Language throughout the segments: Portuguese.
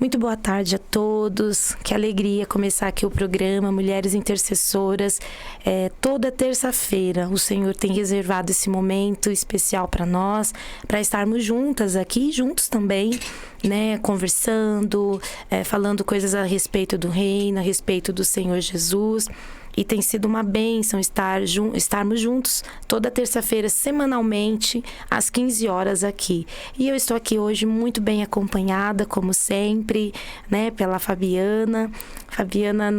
Muito boa tarde a todos. Que alegria começar aqui o programa Mulheres Intercessoras. Toda terça-feira o Senhor tem reservado esse momento especial para nós, para estarmos juntas aqui, juntos também, né, conversando, falando coisas a respeito do reino, a respeito do Senhor Jesus. E tem sido uma bênção estarmos juntos toda terça-feira, semanalmente, às 15 horas aqui. E eu estou aqui hoje muito bem acompanhada, como sempre, né, pela Fabiana. Fabiana,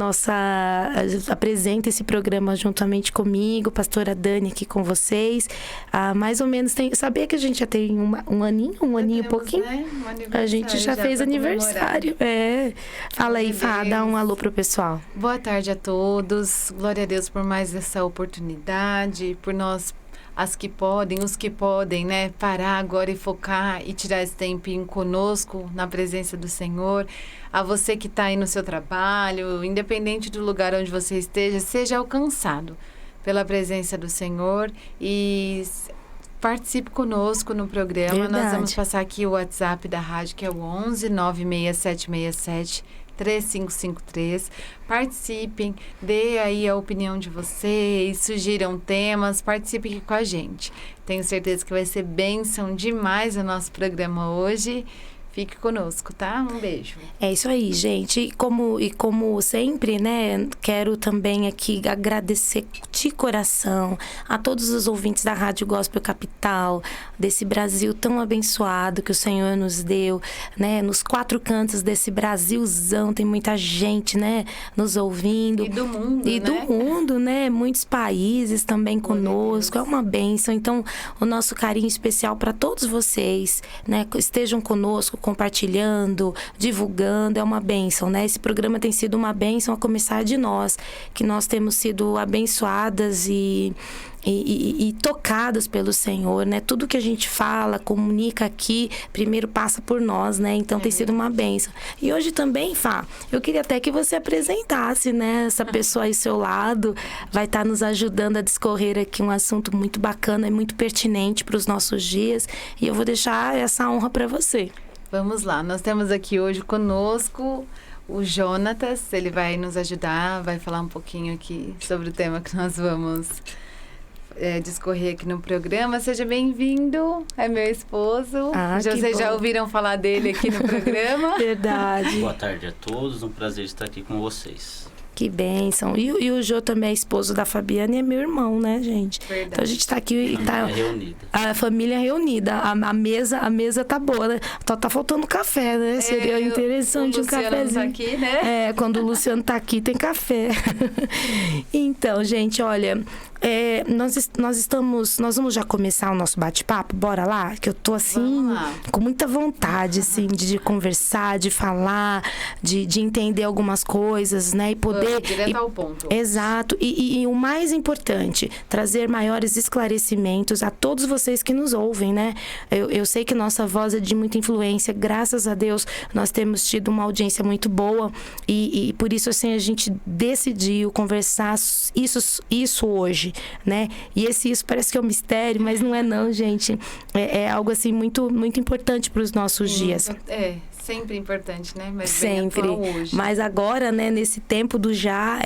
apresenta esse programa juntamente comigo, pastora Dani aqui com vocês. Mais ou menos, sabia que a gente já tem um aninho e pouquinho? Né? A gente já fez aniversário. Fala aí, Fá, dá um alô pro pessoal. Boa tarde a todos. Glória a Deus por mais essa oportunidade, por nós, os que podem, né, parar agora e focar e tirar esse tempinho conosco na presença do Senhor. A você que está aí no seu trabalho, independente do lugar onde você esteja, seja alcançado pela presença do Senhor e participe conosco no programa. Verdade. Nós vamos passar aqui o WhatsApp da rádio, que é o 11 96767 3553. Participem, dê aí a opinião de vocês, sugiram temas, participem aqui com a gente. Tenho certeza que vai ser bênção demais o nosso programa hoje. Fique conosco, tá? Um beijo. É isso aí, gente. E como sempre, né, quero também aqui agradecer de coração a todos os ouvintes da Rádio Gospel Capital, desse Brasil tão abençoado que o Senhor nos deu, né? Nos 4 cantos desse Brasilzão tem muita gente, né, nos ouvindo. E do mundo, E né? do mundo, né? Muitos países também conosco. É uma bênção. Então, o nosso carinho especial para todos vocês, né? Estejam conosco, compartilhando, divulgando, é uma bênção, né? Esse programa tem sido uma bênção, a começar de nós, que nós temos sido abençoadas e tocadas pelo Senhor, né? Tudo que a gente fala, comunica aqui, primeiro passa por nós, né? Então tem sido uma bênção. E hoje também, Fá, eu queria até que você apresentasse, né? Essa pessoa aí ao seu lado, vai estar nos ajudando a discorrer aqui um assunto muito bacana e muito pertinente para os nossos dias. E eu vou deixar essa honra para você. Vamos lá, nós temos aqui hoje conosco o Jonatas, ele vai nos ajudar, vai falar um pouquinho aqui sobre o tema que nós vamos discorrer aqui no programa. Seja bem-vindo, é meu esposo. Vocês já ouviram falar dele aqui no programa? Verdade. Boa tarde a todos, um prazer estar aqui com vocês. Que bênção. E o Jô também é esposo da Fabiana e é meu irmão, né, gente? Verdade. Então a gente tá aqui e tá... reunida. A família reunida. A mesa tá boa, né? Tá faltando café, né? Seria interessante um cafezinho. Tá aqui, né? Quando o Luciano tá aqui, tem café. Então, gente, olha... nós vamos já começar o nosso bate-papo? Bora lá? Que eu tô assim, com muita vontade, assim, de conversar, de falar, de entender algumas coisas, né? E poder... Direto ao ponto. Exato. E o mais importante, trazer maiores esclarecimentos a todos vocês que nos ouvem, né? Eu sei que nossa voz é de muita influência. Graças a Deus, nós temos tido uma audiência muito boa. E por isso, assim, a gente decidiu conversar isso hoje, né? E isso parece que é um mistério, mas não é não, gente. É algo, assim, muito, muito importante para os nossos dias. Sempre importante, né? Mas sempre. Bem atual hoje. Mas agora, né, nesse tempo do já,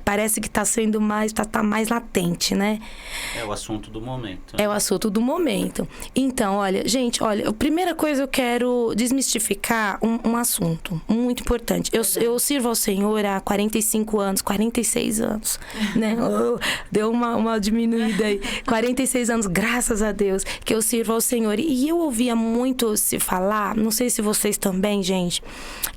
parece que está sendo mais, tá mais latente, né? É o assunto do momento. É o assunto do momento. Então, olha, gente, a primeira coisa eu quero desmistificar um assunto muito importante. Eu sirvo ao Senhor há 45 anos, 46 anos, né? Deu uma diminuída aí. 46 anos, graças a Deus, que eu sirvo ao Senhor. E eu ouvia muito se falar, não sei se vocês também, gente,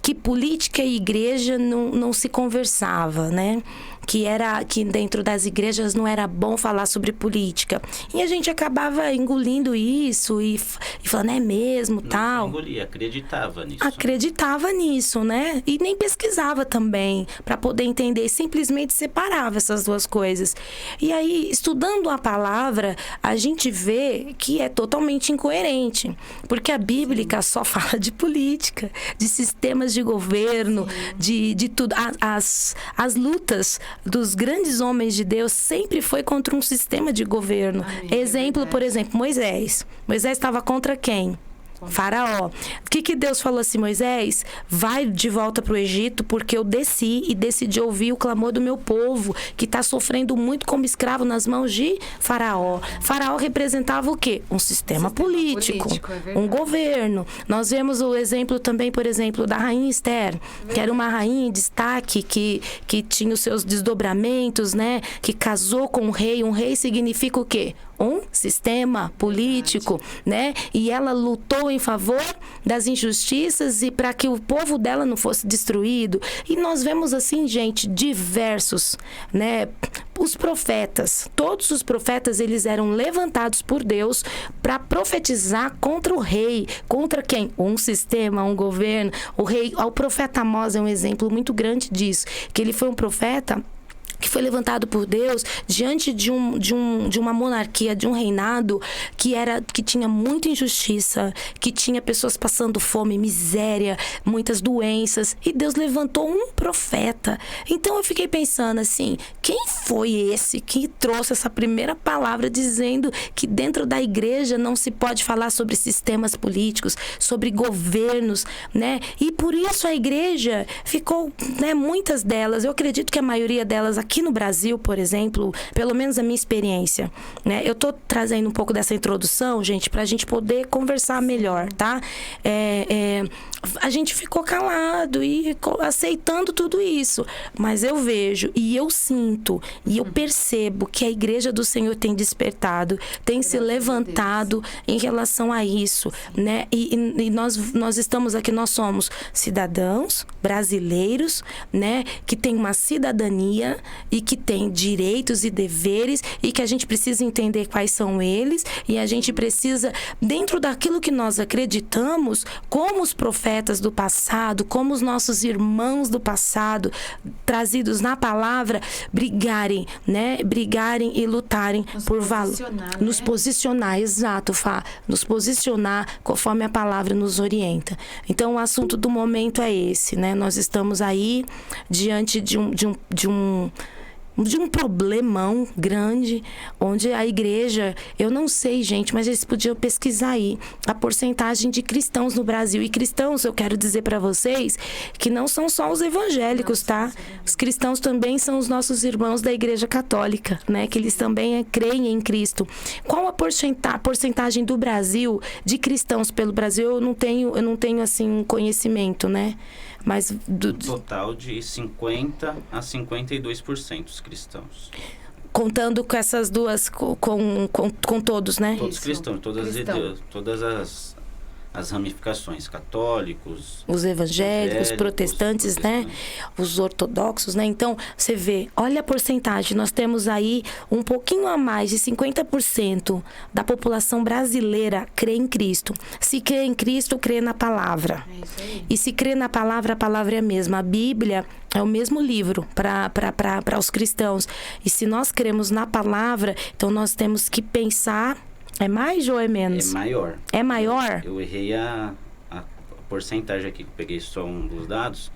que política e igreja não se conversava, né? Que dentro das igrejas não era bom falar sobre política. E a gente acabava engolindo isso e falando, é mesmo, não tal. Engolia, acreditava nisso. Acreditava nisso, né? E nem pesquisava também para poder entender. Simplesmente separava essas duas coisas. E aí, estudando a palavra, a gente vê que é totalmente incoerente. Porque a Bíblia só fala de política, de sistemas de governo, de tudo. As lutas dos grandes homens de Deus sempre foi contra um sistema de governo. Exemplo, por exemplo, Moisés. Moisés estava contra quem? Faraó. O que Deus falou assim, Moisés? Vai de volta para o Egito, porque eu desci e decidi ouvir o clamor do meu povo, que está sofrendo muito como escravo nas mãos de Faraó. Faraó representava o quê? Um sistema político, um governo. Nós vemos o exemplo também, por exemplo, da rainha Esther, que era uma rainha em destaque, que tinha os seus desdobramentos, né? Que casou com um rei. Um rei significa o quê? Um sistema político, né? E ela lutou em favor das injustiças e para que o povo dela não fosse destruído. E nós vemos assim, gente, diversos, né? Os profetas, todos os profetas, eles eram levantados por Deus para profetizar contra o rei. Contra quem? Um sistema, um governo. O rei, o profeta Amós é um exemplo muito grande disso, que ele foi um profeta que foi levantado por Deus diante de uma monarquia, de um reinado que tinha muita injustiça, que tinha pessoas passando fome, miséria, muitas doenças, e Deus levantou um profeta. Então eu fiquei pensando assim, quem foi esse que trouxe essa primeira palavra dizendo que dentro da igreja não se pode falar sobre sistemas políticos, sobre governos, né? E por isso a igreja ficou, né, muitas delas, eu acredito que a maioria delas aqui no Brasil, por exemplo, pelo menos a minha experiência, né? Eu tô trazendo um pouco dessa introdução, gente, pra gente poder conversar melhor, tá? A gente ficou calado e aceitando tudo isso, mas eu vejo e eu sinto e eu percebo que a igreja do Senhor tem despertado, tem se levantado em relação a isso, né? E nós estamos aqui, nós somos cidadãos brasileiros, né? Que tem uma cidadania e que tem direitos e deveres e que a gente precisa entender quais são eles e a gente precisa, dentro daquilo que nós acreditamos, como os profetas do passado, como os nossos irmãos do passado, trazidos na palavra, brigarem, né? Brigarem e lutarem por valor. Nos posicionar, exato, Fá. Nos posicionar conforme a palavra nos orienta. Então, o assunto do momento é esse, né? Nós estamos aí diante de um problemão grande, onde a igreja, eu não sei, gente, mas eles podiam pesquisar aí a porcentagem de cristãos no Brasil. E cristãos, eu quero dizer para vocês que não são só os evangélicos, tá? Os cristãos também são os nossos irmãos da igreja católica, né? Que eles também creem em Cristo. Qual a porcentagem do Brasil, de cristãos pelo Brasil? Eu não tenho assim, conhecimento, né? Mas um total de 50% a 52% os cristãos. Contando com essas duas, com todos, né? Todos cristãos, todas as ramificações, católicos, os evangélicos, protestantes, né? Os ortodoxos, né? Então, você vê, olha a porcentagem, nós temos aí um pouquinho a mais de 50% da população brasileira crê em Cristo. Se crê em Cristo, crê na palavra. É isso aí. E se crê na palavra, a palavra é a mesma. A Bíblia é o mesmo livro para os cristãos. E se nós cremos na palavra, então nós temos que pensar. É mais ou é menos? É maior. É maior? Eu errei a porcentagem aqui, que eu peguei só um dos dados.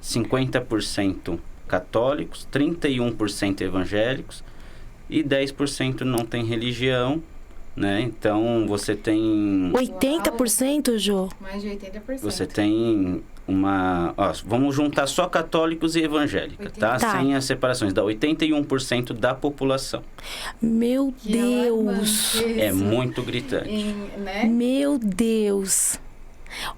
50% católicos, 31% evangélicos e 10% não tem religião, né? Então, você tem... 80%, Jô? Mais de 80%. Você tem uma... vamos juntar só católicos e evangélicos, tá? Sem as separações. Dá 81% da população. Meu Deus! É muito gritante. Né? Meu Deus!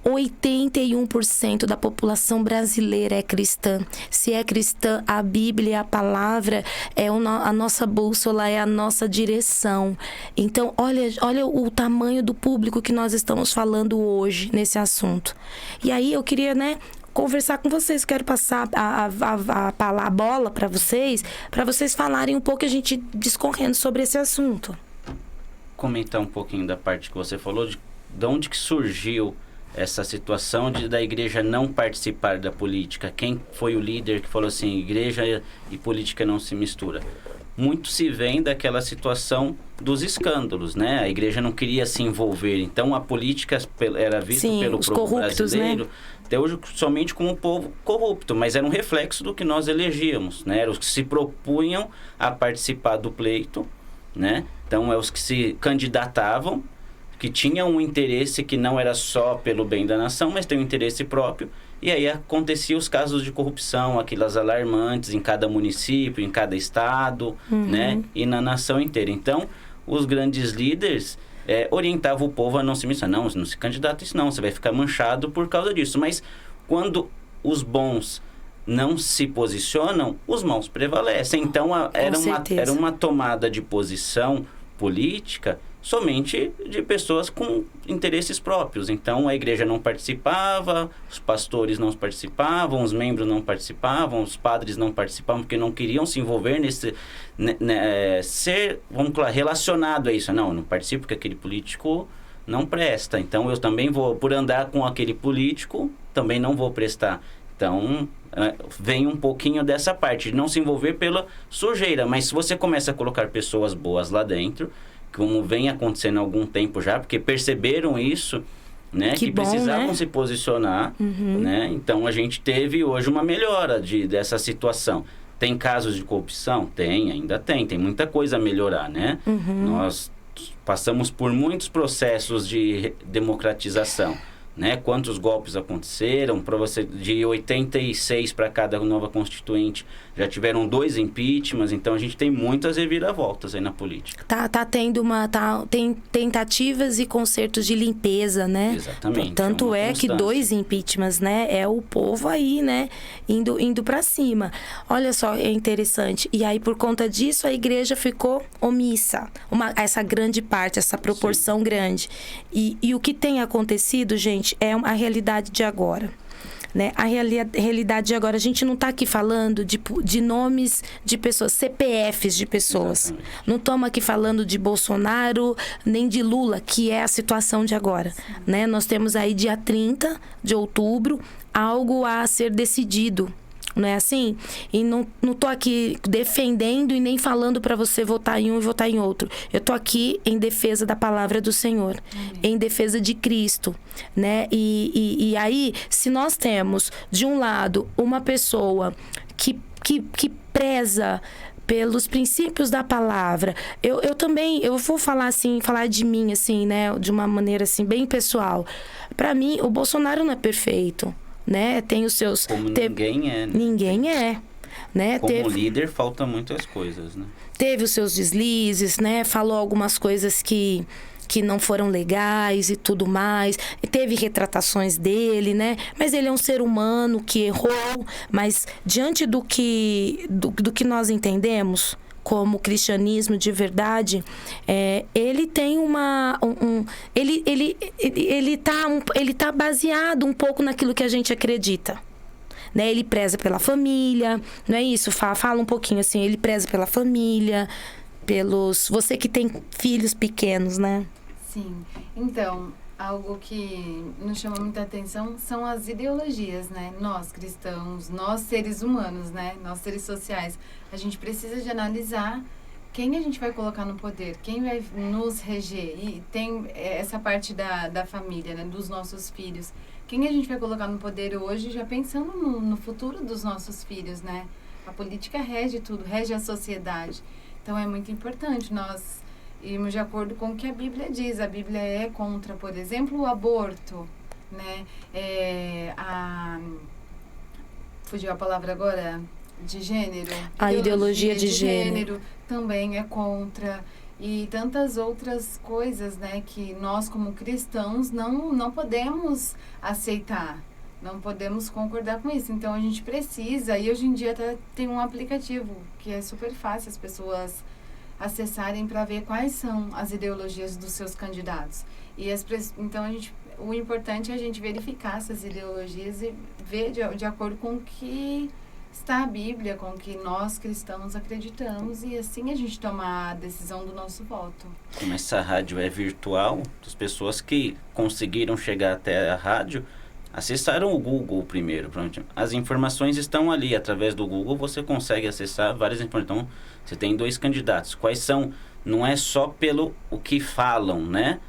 81% da população brasileira é cristã. Se é cristã, a Bíblia, a palavra é a nossa bússola, é a nossa direção. Então, olha o tamanho do público que nós estamos falando hoje nesse assunto. E aí eu queria, né, conversar com vocês. Quero passar a bola para vocês falarem um pouco, a gente discorrendo sobre esse assunto. Comentar um pouquinho da parte que você falou, de onde que surgiu essa situação da igreja não participar da política. Quem foi o líder que falou assim, igreja e política não se mistura? Muito se vem daquela situação dos escândalos, né? A igreja não queria se envolver, então a política era vista pelo povo brasileiro, né? Até hoje somente como um povo corrupto, mas era um reflexo do que nós elegíamos, né? Eram os que se propunham a participar do pleito, né? Então, é os que se candidatavam, que tinha um interesse que não era só pelo bem da nação, mas tem um interesse próprio. E aí aconteciam os casos de corrupção, aquelas alarmantes em cada município, em cada estado, né? E na nação inteira. Então, os grandes líderes orientavam o povo a não se misturar. Não se candidata isso não, você vai ficar manchado por causa disso. Mas quando os bons não se posicionam, os maus prevalecem. Então, era uma tomada de posição política somente de pessoas com interesses próprios. Então, a igreja não participava, os pastores não participavam, os membros não participavam, os padres não participavam, porque não queriam se envolver nesse... ser, vamos falar, relacionado a isso. Não, eu não participo porque aquele político não presta. Então, eu também vou, por andar com aquele político, também não vou prestar. Então, vem um pouquinho dessa parte, de não se envolver pela sujeira. Mas se você começa a colocar pessoas boas lá dentro, como vem acontecendo há algum tempo já, porque perceberam isso, né? Que precisavam, né, se posicionar, né? Então, a gente teve hoje uma melhora dessa situação. Tem casos de corrupção? Ainda tem muita coisa a melhorar, né? Nós passamos por muitos processos de democratização, né? Quantos golpes aconteceram? Para você, de 86 para cada nova constituinte, já tiveram 2 impeachments. Então a gente tem muitas reviravoltas aí na política. Tem tentativas e concertos de limpeza, né? Exatamente. Tanto que 2 impeachments, né? É o povo aí, né? Indo para cima. Olha só, é interessante. E aí, por conta disso, a igreja ficou omissa. Essa grande parte, essa proporção grande. E o que tem acontecido, gente, é a realidade de agora, né? A realidade de agora, a gente não está aqui falando de nomes de pessoas, CPFs de pessoas. Exatamente. Não estamos aqui falando de Bolsonaro nem de Lula, que é a situação de agora, né? Nós temos aí dia 30 de outubro algo a ser decidido. Não é assim? E não tô aqui defendendo e nem falando para você votar em um e votar em outro. Eu tô aqui em defesa da palavra do Senhor, em defesa de Cristo, né? E aí, se nós temos, de um lado, uma pessoa que preza pelos princípios da palavra, eu também, eu vou falar de mim, assim, né? De uma maneira, assim, bem pessoal. Para mim, o Bolsonaro não é perfeito, né? Tem os seus... Como ninguém é, né? Ninguém é, né? Como líder, falta muitas coisas, né? Teve os seus deslizes, né? Falou algumas coisas que não foram legais e tudo mais. Teve retratações dele, né? Mas ele é um ser humano que errou. Mas diante do que nós entendemos como cristianismo de verdade, ele tem ele tá baseado um pouco naquilo que a gente acredita, né? Ele preza pela família, não é isso? Fala um pouquinho assim, ele preza pela família, você que tem filhos pequenos, né? Sim. Então, algo que nos chama muita atenção são as ideologias, né? Nós, cristãos, nós, seres humanos, né? Nós, seres sociais, a gente precisa de analisar quem a gente vai colocar no poder, quem vai nos reger. E tem essa parte da família, né? Dos nossos filhos. Quem a gente vai colocar no poder hoje, já pensando no futuro dos nossos filhos, né? A política rege tudo, rege a sociedade. Então, é muito importante nós irmos de acordo com o que a Bíblia diz. A Bíblia é contra, por exemplo, o aborto, né? Fugiu a palavra agora? De gênero. A ideologia de gênero também é contra. E tantas outras coisas, né? Que nós, como cristãos, não podemos aceitar. Não podemos concordar com isso. Então, a gente precisa. E hoje em dia tem um aplicativo que é super fácil as pessoas acessarem para ver quais são as ideologias dos seus candidatos. Então, o importante é a gente verificar essas ideologias e ver de acordo com o que está a Bíblia, com o que nós cristãos acreditamos, e assim a gente tomar a decisão do nosso voto. Como essa rádio é virtual, as pessoas que conseguiram chegar até a rádio acessaram o Google primeiro. As informações estão ali, através do Google você consegue acessar várias informações. Então, você tem 2 candidatos. Quais são? Não é só pelo o que falam, né?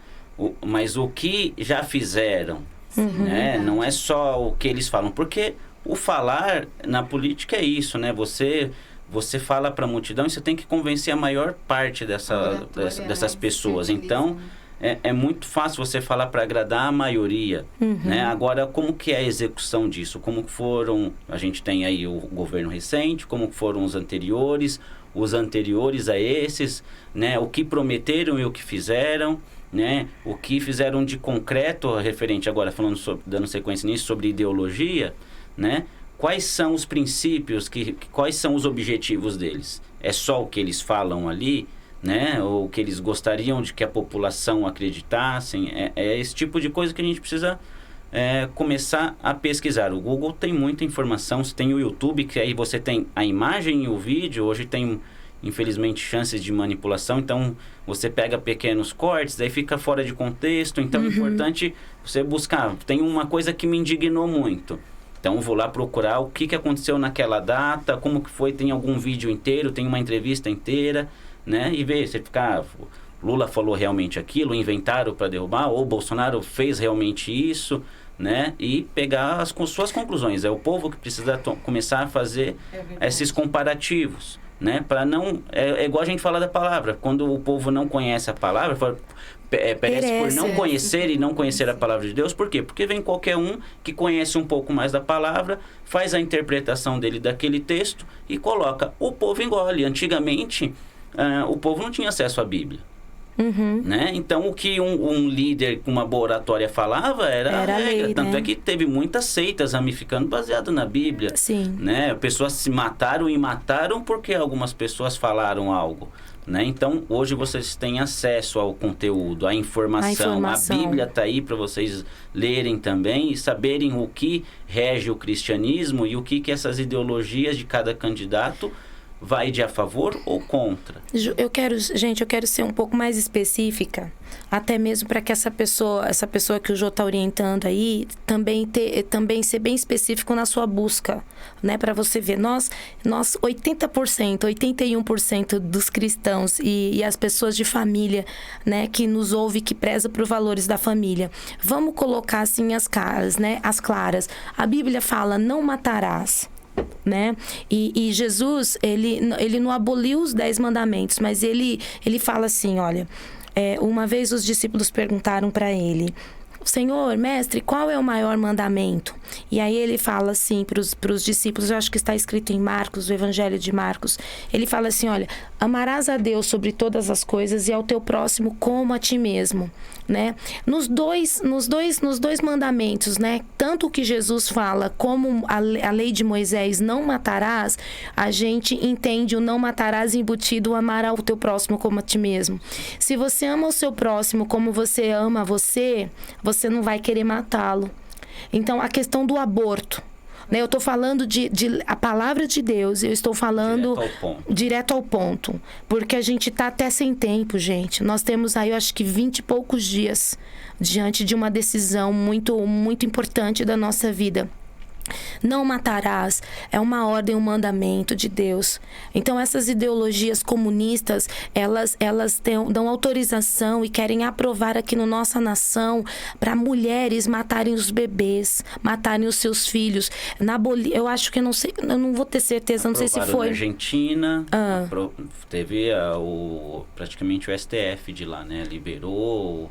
Mas o que já fizeram, né? Não é só o que eles falam. Porque o falar na política é isso, né? Você fala para a multidão e você tem que convencer a maior parte dessas pessoas. Então, é muito fácil você falar para agradar a maioria, né? Agora, como que é a execução disso? Como foram, a gente tem aí o governo recente, como foram os anteriores a esses, né? O que prometeram e o que fizeram, né? O que fizeram de concreto referente, agora falando dando sequência nisso, sobre ideologia, né? Quais são os princípios, quais são os objetivos deles? É só o que eles falam ali, né? Ou o que eles gostariam de que a população acreditassem? É esse tipo de coisa que a gente precisa começar a pesquisar. O Google tem muita informação, você tem o YouTube, que aí você tem a imagem e o vídeo. Hoje tem, infelizmente, chances de manipulação, então você pega pequenos cortes, daí fica fora de contexto. Então é importante você buscar. Tem uma coisa que me indignou muito. Então, vou lá procurar o que aconteceu naquela data, como que foi, tem algum vídeo inteiro, tem uma entrevista inteira, né? E ver, você ficar, Lula falou realmente aquilo, inventaram para derrubar, ou Bolsonaro fez realmente isso, né? E pegar as suas conclusões. É o povo que precisa começar a fazer esses comparativos, né? Para não... É igual a gente fala da palavra. Quando o povo não conhece a palavra, perece por não conhecer e não conhecer a palavra de Deus. Por quê? Porque vem qualquer um que conhece um pouco mais da palavra, faz a interpretação dele daquele texto e coloca. O povo engole. Antigamente, o povo não tinha acesso à Bíblia. Né? Então, o que um líder com uma boa oratória falava era a regra. Lei, tanto né? É que teve muitas seitas ramificando baseado na Bíblia. Sim. Né? Pessoas se mataram e mataram porque algumas pessoas falaram algo. Né? Então, hoje vocês têm acesso ao conteúdo, à informação. A Bíblia está aí para vocês lerem também e saberem o que rege o cristianismo e o que essas ideologias de cada candidato vai de a favor ou contra. Eu quero ser um pouco mais específica, até mesmo para que essa pessoa que o Jô está orientando aí, também ser bem específico na sua busca, né? Para você ver, nós 80%, 81% dos cristãos e as pessoas de família, né? Que nos ouve, que preza por valores da família. Vamos colocar assim as caras, né? As claras. A Bíblia fala, não matarás. Né? E Jesus, ele não aboliu os 10 mandamentos, mas ele fala assim, olha, uma vez os discípulos perguntaram para ele, Senhor, mestre, qual é o maior mandamento? E aí ele fala assim para os discípulos, eu acho que está escrito em Marcos, o Evangelho de Marcos. Ele fala assim, olha, amarás a Deus sobre todas as coisas e ao teu próximo como a ti mesmo, né? Nos dois mandamentos, né? Tanto o que Jesus fala como a lei de Moisés, não matarás, a gente entende o não matarás embutido o amar ao teu próximo como a ti mesmo. Se você ama o seu próximo como você ama você não vai querer matá-lo. Então, a questão do aborto, né? Eu estou falando de a palavra de Deus, eu estou falando direto ao ponto, porque a gente está até sem tempo, gente. Nós temos aí, eu acho que 20 e poucos dias diante de uma decisão muito, muito importante da nossa vida. Não matarás é uma ordem, um mandamento de Deus. Então essas ideologias comunistas, elas dão autorização e querem aprovar aqui na nossa nação para mulheres matarem os bebês, matarem os seus filhos. Eu acho que eu não vou ter certeza, não sei se foi. Na Argentina, teve praticamente o STF de lá, né? Liberou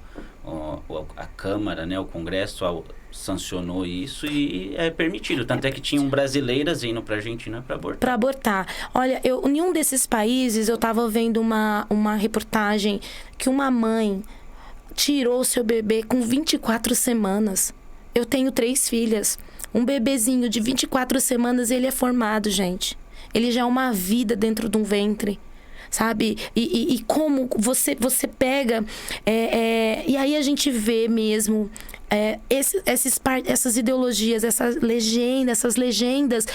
a Câmara, né? O Congresso sancionou isso e é permitido. Tanto é que tinham brasileiras indo para a Argentina para abortar. Para abortar. Olha, em um desses países, eu estava vendo uma reportagem que uma mãe tirou seu bebê com 24 semanas. Eu tenho 3 filhas. Um bebezinho de 24 semanas, ele é formado, gente. Ele já é uma vida dentro de um ventre. Sabe? E como você pega... e aí a gente vê mesmo... essas ideologias, essas legendas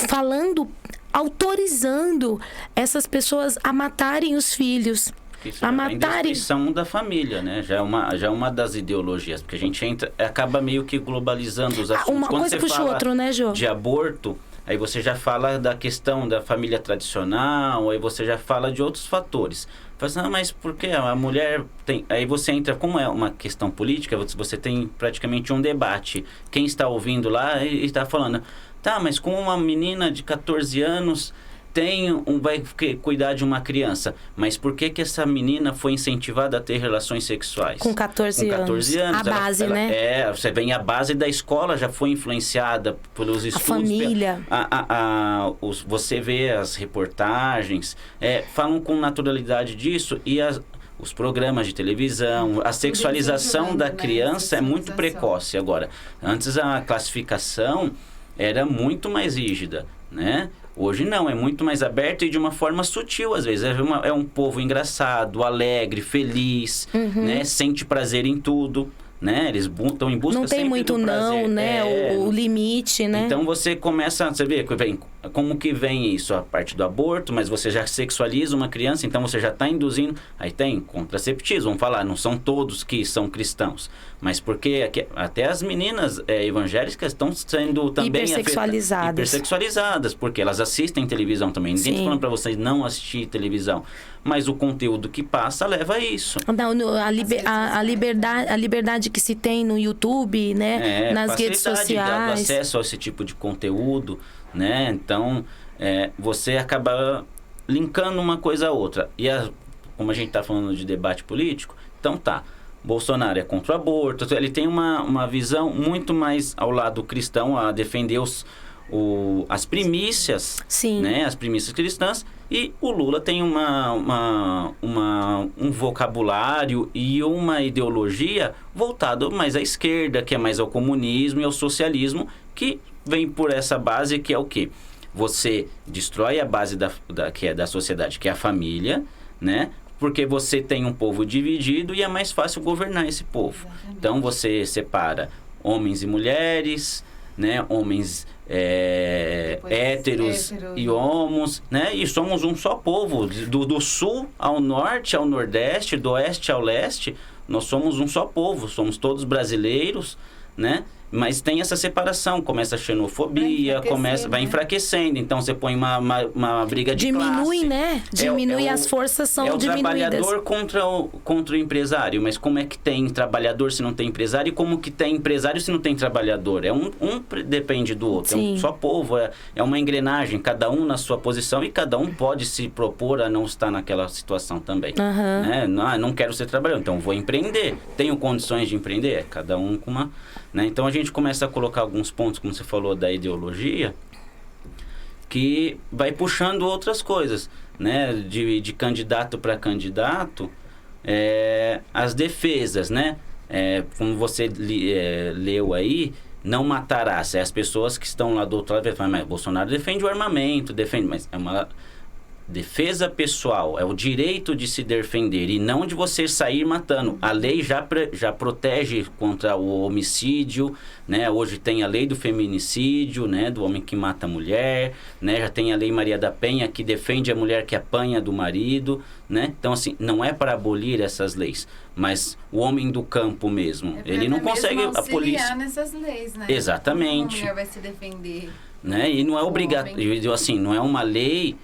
falando, autorizando essas pessoas a matarem os filhos. Isso a matarem. Destruição da família, né? Já é uma das ideologias, porque a gente acaba meio que globalizando os assuntos. Uma Quando coisa você puxa fala outro, né, Jô? De aborto, aí você já fala da questão da família tradicional, aí você já fala de outros fatores. Fala assim, mas por que a mulher tem... Aí você entra, como é uma questão política, você tem praticamente um debate. Quem está ouvindo lá e está falando, tá, mas como uma menina de 14 anos vai cuidar de uma criança. Mas por que essa menina foi incentivada a ter relações sexuais? Com 14 anos. A base, né? Você vem a base da escola, já foi influenciada pelos estudos. A família. Você vê as reportagens, falam com naturalidade disso e os programas de televisão, a sexualização da criança é muito precoce agora. Antes a classificação era muito mais rígida, né? Hoje não, é muito mais aberto e de uma forma sutil, às vezes. É um povo engraçado, alegre, feliz, né? Sente prazer em tudo, né? Eles estão em busca sempre do prazer. Não tem muito não, né? O limite, né? Então você começa, você vê como que vem isso, a parte do aborto, mas você já sexualiza uma criança, então você já está induzindo. Aí tem contraceptivos, vamos falar, não são todos que são cristãos, mas porque até as meninas evangélicas estão sendo também hipersexualizadas, porque elas assistem televisão também. Ninguém está falando para vocês não assistir televisão, mas o conteúdo que passa leva a isso. Não, a liberdade que se tem no YouTube, né? Nas redes sociais. Dado acesso a esse tipo de conteúdo, né? Então, você acaba linkando uma coisa a outra. E como a gente está falando de debate político, então Bolsonaro é contra o aborto, ele tem uma visão muito mais ao lado cristão, a defender as primícias, né? As primícias cristãs, e o Lula tem um vocabulário e uma ideologia voltado mais à esquerda, que é mais ao comunismo e ao socialismo, que vem por essa base que é o quê? Você destrói a base que é da sociedade, que é a família, né? Porque você tem um povo dividido e é mais fácil governar esse povo. Exatamente. Então você separa homens e mulheres, né? Homens héteros e homos, né? E somos um só povo. Do sul ao norte, ao nordeste, do oeste ao leste, nós somos um só povo. Somos todos brasileiros, né? Mas tem essa separação, começa a xenofobia, vai enfraquecendo. Então você põe uma briga de classe. Diminui, né? As forças são diminuídas. É o trabalhador contra o empresário. Mas como é que tem trabalhador se não tem empresário? E como que tem empresário se não tem trabalhador? Um depende do outro. Sim. É um só povo, é uma engrenagem, cada um na sua posição. E cada um pode se propor a não estar naquela situação também. Né? Não quero ser trabalhador, então vou empreender. Tenho condições de empreender? Cada um com uma... Né? Então a gente começa a colocar alguns pontos, como você falou, da ideologia, que vai puxando outras coisas, né? De candidato para candidato, as defesas, né? Como você leu aí, não matarás. As pessoas que estão lá do outro lado falam, mas Bolsonaro defende o armamento, mas é uma defesa pessoal, é o direito de se defender e não de você sair matando. A lei já protege contra o homicídio, né? Hoje tem a lei do feminicídio, né? Do homem que mata a mulher, né? Já tem a lei Maria da Penha que defende a mulher que apanha do marido, né? Então, assim, não é para abolir essas leis, mas o homem do campo mesmo, ele não consegue a polícia nessas leis, né? Exatamente. A mulher vai se defender, né? E não é obrigatório, assim, não é uma lei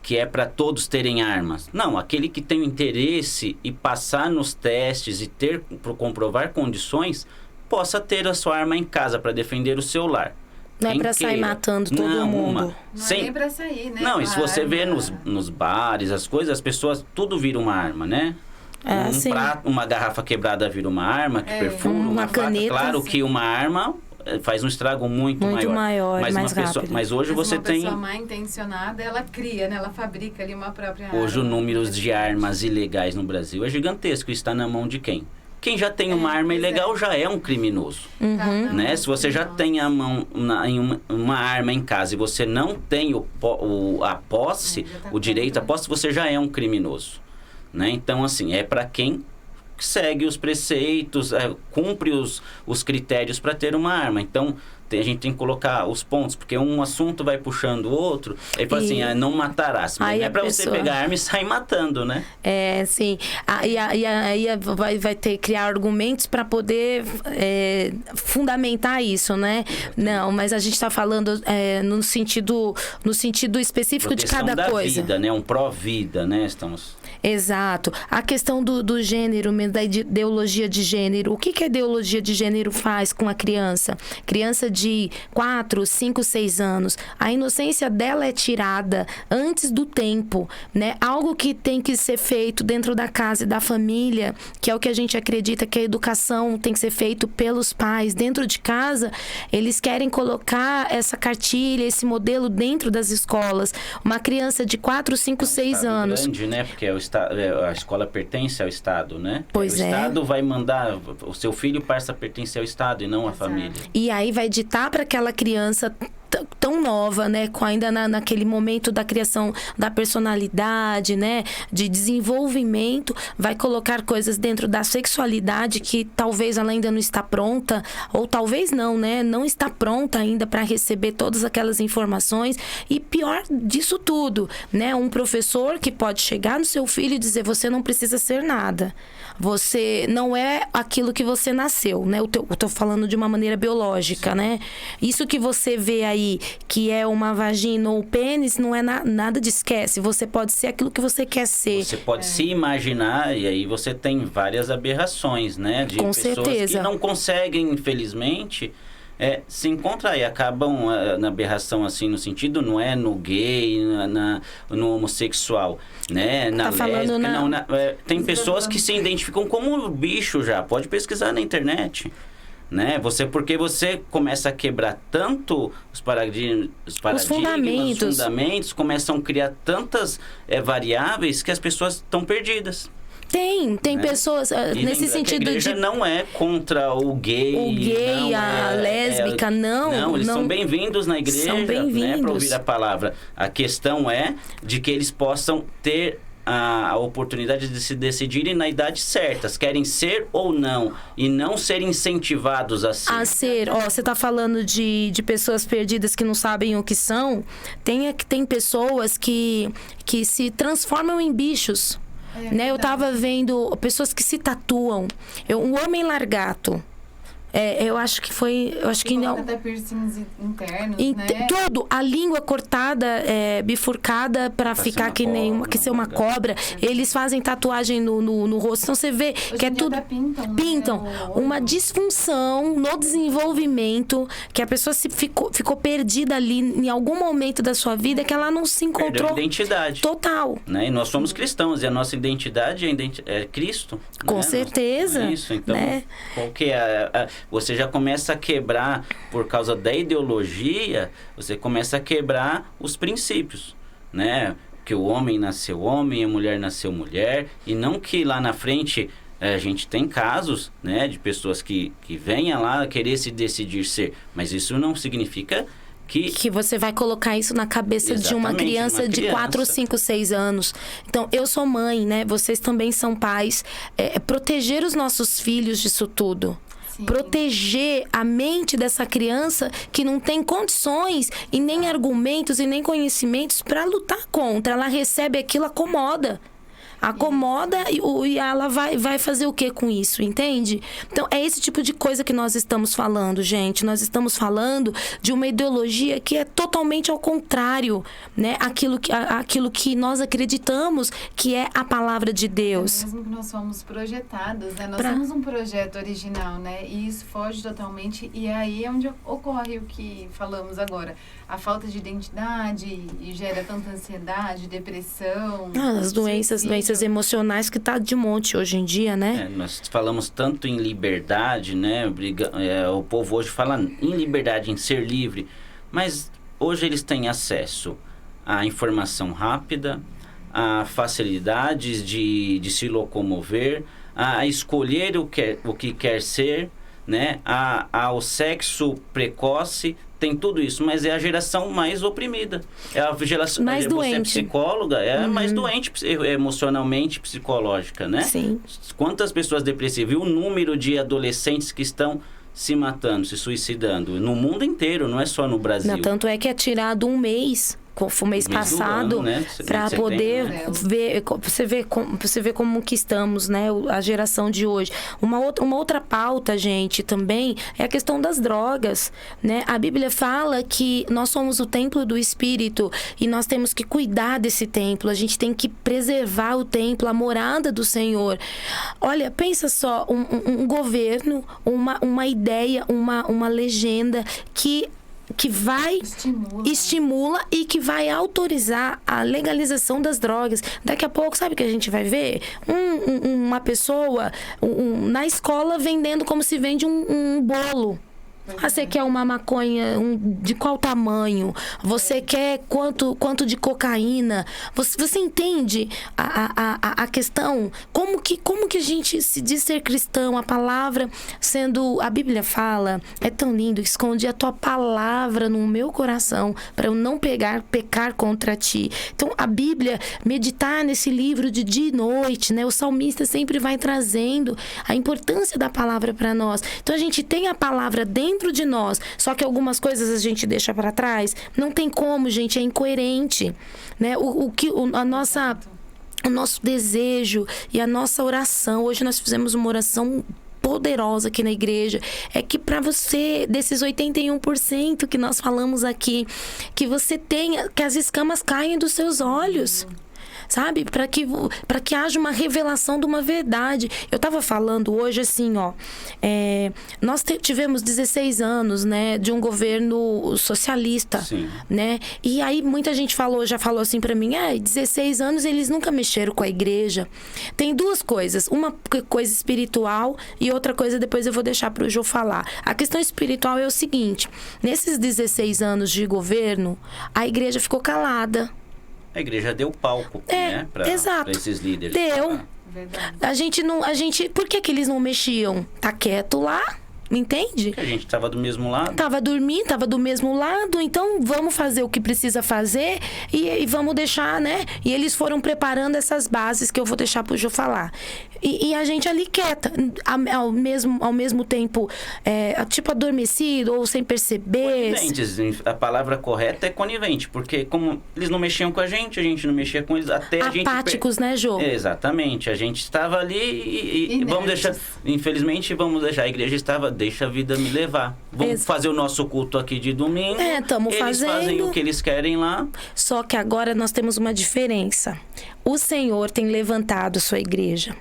que é para todos terem armas. Não, aquele que tem o interesse e passar nos testes e comprovar condições, possa ter a sua arma em casa para defender o seu lar. Não é para sair matando todo mundo. Não é nem para sair, né? Não, e se você vê nos bares, as coisas, as pessoas, tudo vira uma arma, né? Prato, uma garrafa quebrada vira uma arma, que perfura, uma caneta. Claro que uma arma faz um estrago muito maior, mas mais rápido. Mas hoje você tem... Uma pessoa mal intencionada, ela cria, né? Ela fabrica ali uma própria arma. Hoje o número de armas ilegais no Brasil é gigantesco. Está na mão de quem? Quem já tem uma arma ilegal já é um criminoso. Né? Se você já tem a mão em uma arma em casa e você não tem a posse, o direito à posse, você já é um criminoso. Né? Então, assim, é para quem segue os preceitos, cumpre os critérios para ter uma arma. Então, a gente tem que colocar os pontos, porque um assunto vai puxando o outro, aí fala assim, não matarás. Mas não é para você pegar a arma e sair matando, né? Sim. Aí vai ter que criar argumentos para poder fundamentar isso, né? Não, mas a gente está falando no sentido específico proteção de cada coisa. Vida, né? Um pró-vida, né? Exato. A questão do gênero, da ideologia de gênero. O que a ideologia de gênero faz com a criança? Criança de 4, 5, 6 anos, a inocência dela é tirada antes do tempo, né? Algo que tem que ser feito dentro da casa e da família, que é o que a gente acredita que a educação tem que ser feito pelos pais dentro de casa, eles querem colocar essa cartilha, esse modelo dentro das escolas. Uma criança de 4, 5, 6 anos. Grande, né? Porque a escola pertence ao Estado, né? Pois o Estado vai mandar, o seu filho passa a pertencer ao Estado e não à família. E aí vai ditar para aquela criança tão nova, né, ainda naquele momento da criação da personalidade, né, de desenvolvimento, vai colocar coisas dentro da sexualidade que talvez ela ainda não está pronta, ou talvez não, né, não está pronta ainda para receber todas aquelas informações. E pior disso tudo, né, um professor que pode chegar no seu filho e dizer: você não precisa ser nada, você não é aquilo que você nasceu, né, eu tô falando de uma maneira biológica, né, isso que você vê aí, que é uma vagina ou pênis, não é nada de esquece. Você pode ser aquilo que você quer ser. Você pode se imaginar, e aí você tem várias aberrações, né? De Com pessoas certeza. que não conseguem, infelizmente, se encontrar e acabam na aberração, assim, no sentido, não é no gay, no homossexual, né? Na lésbica, não. Tem pessoas que se identificam como bicho já. Pode pesquisar na internet. Né? Porque você começa a quebrar tanto os paradigmas, os fundamentos, começam a criar tantas variáveis que as pessoas estão perdidas. Tem né? Pessoas nesse sentido a igreja não é contra o gay, a lésbica, não. Não, eles são bem-vindos na igreja, são bem-vindos, né, para ouvir a palavra. A questão é de que eles possam ter a oportunidade de se decidirem na idade certa, querem ser ou não, e não ser incentivados a ser. Você está falando de pessoas perdidas que não sabem o que são. Tem pessoas que se transformam em bichos. Né? Eu estava vendo pessoas que se tatuam. Um homem largato. Eu acho que foi... Eu acho que não. Até piercings internos, né? Tudo. A língua cortada, bifurcada para ficar que nem ser uma cobra. Eles fazem tatuagem no rosto. Então você vê hoje que é tudo... Pintam. Né? Uma disfunção no desenvolvimento, que a pessoa ficou perdida ali em algum momento da sua vida, que ela não se encontrou. Perdeu identidade. Total. Né? E nós somos cristãos, e a nossa identidade é Cristo. Com certeza. Isso. Então, né? Qual que você já começa a quebrar, por causa da ideologia, você começa a quebrar os princípios, né? Que o homem nasceu homem, a mulher nasceu mulher, e não que lá na frente a gente tem casos, né, de pessoas que venham lá querer se decidir ser, mas isso não significa que você vai colocar isso na cabeça de uma criança de 4, 5, 6 anos. Então, eu sou mãe, né? Vocês também são pais. Proteger os nossos filhos disso tudo. Sim. Proteger a mente dessa criança que não tem condições e nem argumentos e nem conhecimentos para lutar contra. Ela recebe aquilo, acomoda e ela vai fazer o que com isso, entende? Então, é esse tipo de coisa que nós estamos falando, gente. Nós estamos falando de uma ideologia que é totalmente ao contrário, né? Aquilo que nós acreditamos que é a palavra de Deus. Mesmo que nós somos projetados, né? Nós temos um projeto original, né? E isso foge totalmente, e aí é onde ocorre o que falamos agora. A falta de identidade e gera tanta ansiedade, depressão. As doenças emocionais que tá de monte hoje em dia, né? Nós falamos tanto em liberdade, né? O povo hoje fala em liberdade, em ser livre. Mas hoje eles têm acesso à informação rápida, a facilidades de se locomover, a escolher o que quer ser, né? Ao sexo precoce. Tem tudo isso, mas é a geração mais oprimida. É a geração mais doente. Você é psicóloga, mais doente emocionalmente, psicológica, né? Sim. Quantas pessoas depressivas? E o número de adolescentes que estão se matando, se suicidando no mundo inteiro, não é só no Brasil. Tanto é que é tirado um mês o mês passado, né? para poder ver, você vê como que estamos, né? A geração de hoje. Uma outra pauta, gente, também é a questão das drogas, né? A Bíblia fala que nós somos o templo do Espírito e nós temos que cuidar desse templo. A gente tem que preservar o templo, a morada do Senhor. Olha, pensa só, um governo, uma ideia, uma legenda que vai estimula e que vai autorizar a legalização das drogas. Daqui a pouco, sabe o que a gente vai ver? Uma pessoa na escola vendendo como se vende um bolo. Você quer uma maconha de qual tamanho? Você quer quanto de cocaína? Você entende a questão? Como que a gente se diz ser cristão? A palavra sendo... A Bíblia fala, é tão lindo, esconde a tua palavra no meu coração para eu não pecar contra ti. Então, a Bíblia, meditar nesse livro de dia e noite, né? O salmista sempre vai trazendo a importância da palavra para nós. Então, a gente tem a palavra dentro de nós, só que algumas coisas a gente deixa para trás. Não tem como, gente, é incoerente, né? O nosso desejo e a nossa oração, hoje nós fizemos uma oração poderosa aqui na igreja, é que para você, desses 81% que nós falamos aqui, que você tenha, que as escamas caem dos seus olhos, sabe? Para que haja uma revelação de uma verdade. Eu estava falando hoje assim, ó, nós tivemos 16 anos, né, de um governo socialista. Sim. Né? E aí muita gente já falou assim para mim, 16 anos eles nunca mexeram com a igreja. Tem duas coisas, uma coisa espiritual e outra coisa depois eu vou deixar para o Jô falar. A questão espiritual é o seguinte, nesses 16 anos de governo, a igreja ficou calada. A igreja deu palco, né, para esses líderes. Deu. Verdade. Por que eles não mexiam? Tá quieto lá, entende? Porque a gente tava do mesmo lado. Tava dormindo, tava do mesmo lado, então vamos fazer o que precisa fazer e vamos deixar, né? E eles foram preparando essas bases que eu vou deixar pro Jô falar. E a gente ali quieta, ao mesmo tempo, tipo adormecido ou sem perceber. Coniventes, a palavra correta é conivente, porque como eles não mexiam com a gente não mexia com eles, até a gente... Apáticos, né, Jô? Exatamente, a gente estava ali e vamos deixar, infelizmente, a igreja estava, deixa a vida me levar. Vamos fazer o nosso culto aqui de domingo. Estamos fazendo. Eles fazem o que eles querem lá. Só que agora nós temos uma diferença. O Senhor tem levantado sua igreja.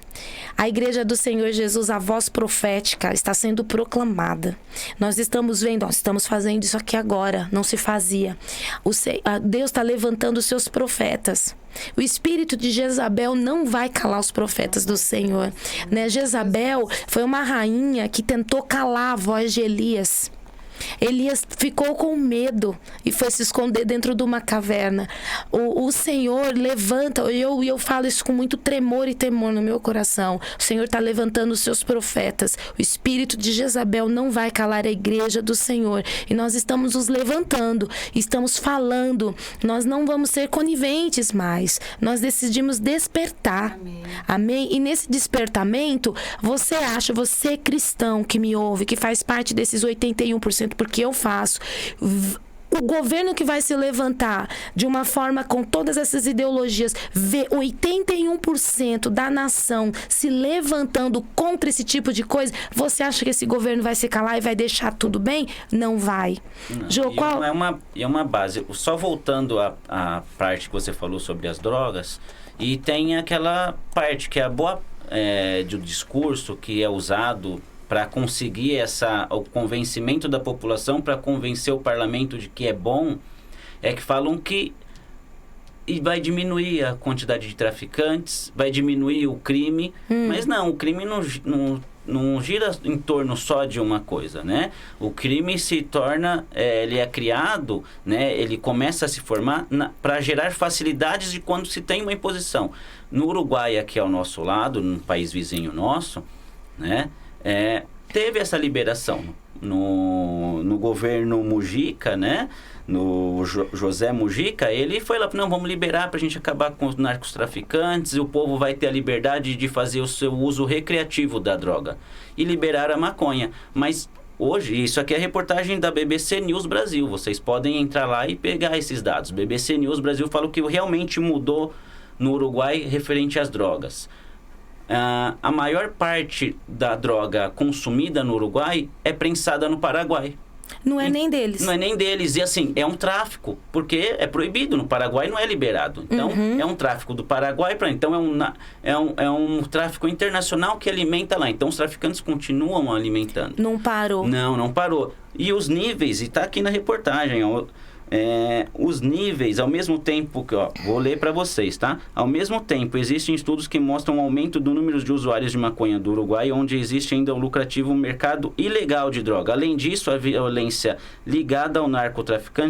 A igreja do Senhor Jesus, a voz profética, está sendo proclamada. Nós estamos vendo, estamos fazendo isso aqui agora, não se fazia. Deus está levantando os seus profetas. O espírito de Jezabel não vai calar os profetas do Senhor, né? Jezabel foi uma rainha que tentou calar a voz de Elias. Elias ficou com medo e foi se esconder dentro de uma caverna. O Senhor levanta, e eu falo isso com muito tremor e temor no meu coração. O Senhor está levantando os seus profetas. O espírito de Jezabel não vai calar a igreja do Senhor. E nós estamos nos levantando, estamos falando. Nós não vamos ser coniventes mais. Nós decidimos despertar. Amém. Amém? E nesse despertamento, você cristão que me ouve, que faz parte desses 81%, porque eu faço, o governo que vai se levantar de uma forma com todas essas ideologias, vê 81% da nação se levantando contra esse tipo de coisa, você acha que esse governo vai se calar e vai deixar tudo bem? Não vai. Não, Jô, é uma base. Só voltando à parte que você falou sobre as drogas, e tem aquela parte que é a boa do discurso que é usado para conseguir o convencimento da população, para convencer o parlamento de que é bom, é que falam que vai diminuir a quantidade de traficantes, vai diminuir o crime, mas não, o crime não gira em torno só de uma coisa, né? O crime se torna, ele é criado, né? Ele começa a se formar para gerar facilidades de quando se tem uma imposição. No Uruguai, aqui ao nosso lado, num país vizinho nosso, né? Teve essa liberação no governo Mujica, né? No José Mujica, ele foi lá, não, vamos liberar para a gente acabar com os narcotraficantes, o povo vai ter a liberdade de fazer o seu uso recreativo da droga. E liberaram a maconha. Mas hoje, isso aqui é reportagem da BBC News Brasil, vocês podem entrar lá e pegar esses dados. BBC News Brasil fala o que realmente mudou no Uruguai referente às drogas. A maior parte da droga consumida no Uruguai é prensada no Paraguai. Não é nem deles. Não é nem deles. E assim, é um tráfico, porque é proibido no Paraguai, não é liberado. Então, é um tráfico do Paraguai para... Então, é um tráfico internacional que alimenta lá. Então, os traficantes continuam alimentando. Não parou. Não parou. E os níveis, e está aqui na reportagem, ó, os níveis, ao mesmo tempo que, ó, vou ler para vocês, tá? Ao mesmo tempo, existem estudos que mostram um aumento do número de usuários de maconha do Uruguai, onde existe ainda um lucrativo mercado ilegal de droga. Além disso, a violência ligada ao narcotráfico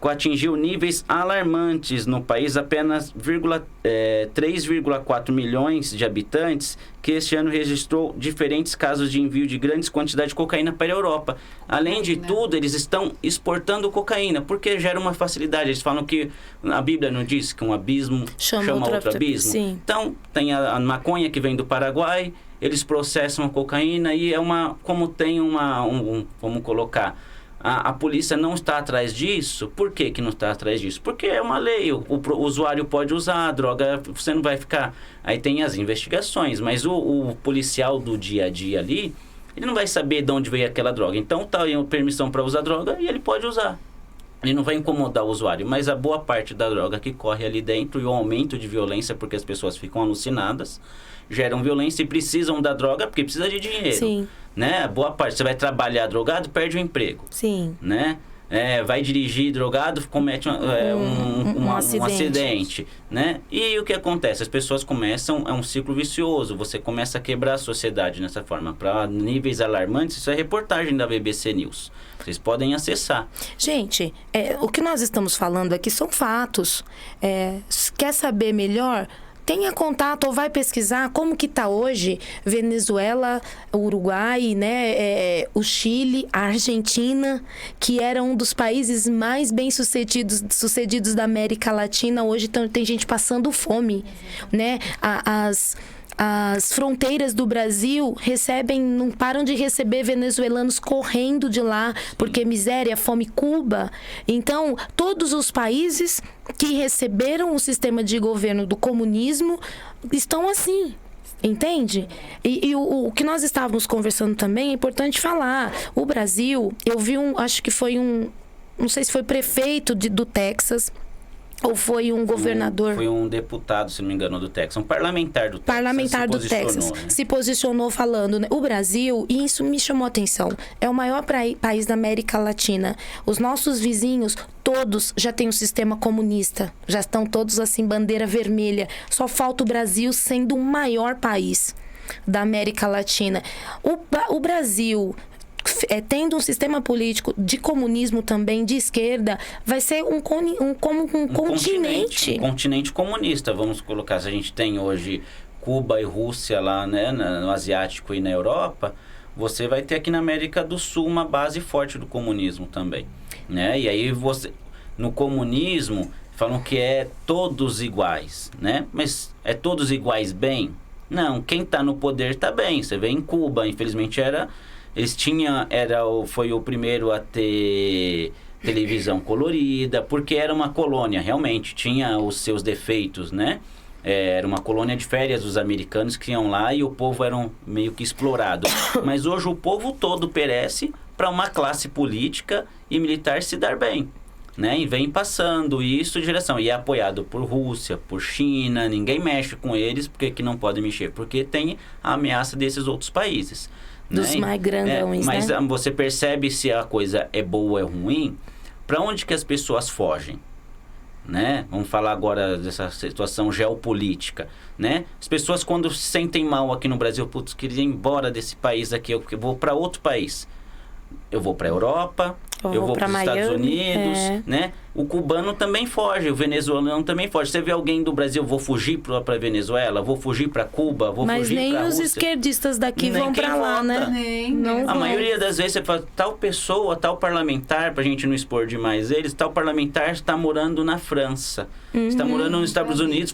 atingiu níveis alarmantes no país. Apenas 3,4 milhões de habitantes, que este ano registrou diferentes casos de envio de grandes quantidades de cocaína para a Europa. Além de tudo, eles estão exportando cocaína, porque gera uma facilidade. Eles falam que a Bíblia não diz que um abismo chama outro abismo. Sim. Então, tem a maconha que vem do Paraguai, eles processam a cocaína e como tem vamos colocar... A polícia não está atrás disso. Por que que não está atrás disso? Porque é uma lei, o usuário pode usar a droga, você não vai ficar... Aí tem as investigações, mas o policial do dia a dia ali, ele não vai saber de onde veio aquela droga. Então tá aí permissão para usar droga e ele pode usar. Ele não vai incomodar o usuário, mas a boa parte da droga que corre ali dentro e o aumento de violência, porque as pessoas ficam alucinadas, geram violência e precisam da droga porque precisa de dinheiro. Sim. Né? Boa parte, você vai trabalhar drogado, perde o emprego. Sim. Né? Vai dirigir drogado, comete um acidente. Né? E o que acontece? As pessoas começam, é um ciclo vicioso, você começa a quebrar a sociedade nessa forma, para níveis alarmantes. Isso é reportagem da BBC News. Vocês podem acessar. Gente, o que nós estamos falando aqui são fatos. Quer saber melhor? Tenha contato ou vai pesquisar como que está hoje Venezuela, Uruguai, né, o Chile, a Argentina, que era um dos países mais bem sucedidos da América Latina. Hoje tem gente passando fome, né? As fronteiras do Brasil não param de receber venezuelanos correndo de lá, porque miséria, fome. Cuba. Então, todos os países que receberam o sistema de governo do comunismo estão assim. Entende? E o que nós estávamos conversando também é importante falar. O Brasil, eu vi acho que foi não sei se foi prefeito do Texas, ou foi um governador? Foi um deputado, se não me engano, do Texas. Um parlamentar do Texas. Parlamentar do Texas. Né? Se posicionou falando, né? O Brasil, e isso me chamou a atenção, é o maior país da América Latina. Os nossos vizinhos, todos já têm um sistema comunista. Já estão todos assim, bandeira vermelha. Só falta o Brasil sendo o maior país da América Latina. O Brasil... tendo um sistema político de comunismo também, de esquerda, vai ser um continente. Um continente comunista, vamos colocar. Se a gente tem hoje Cuba e Rússia lá, né, no Asiático e na Europa, você vai ter aqui na América do Sul uma base forte do comunismo também. Né? E aí no comunismo, falam que é todos iguais, né? Mas é todos iguais bem? Não, quem está no poder está bem. Você vê em Cuba, infelizmente foi o primeiro a ter televisão colorida, porque era uma colônia, realmente, tinha os seus defeitos, né? Era uma colônia de férias dos americanos que iam lá e o povo era meio que explorado. Mas hoje o povo todo perece para uma classe política e militar se dar bem, né? E vem passando isso de geração. E é apoiado por Rússia, por China, ninguém mexe com eles, porque que não pode mexer? Porque tem a ameaça desses outros países. Dos mais grandões, mas né? Você percebe se a coisa é boa ou é ruim, para onde que as pessoas fogem, né? Vamos falar agora dessa situação geopolítica, né? As pessoas quando se sentem mal aqui no Brasil, putz, queria ir embora desse país aqui, eu vou para outro país. Eu vou para a Europa, eu vou para os Estados Unidos, né? O cubano também foge, o venezuelano também foge. Você vê alguém do Brasil, vou fugir para Venezuela, vou fugir para Cuba, vou Mas fugir para nem Rússia. os esquerdistas daqui Nem vão quem para lá, vota. né? Nem. A maioria das vezes você fala, tal pessoa, tal parlamentar, pra gente não expor demais eles, tal parlamentar está morando na França, está morando nos Estados Unidos,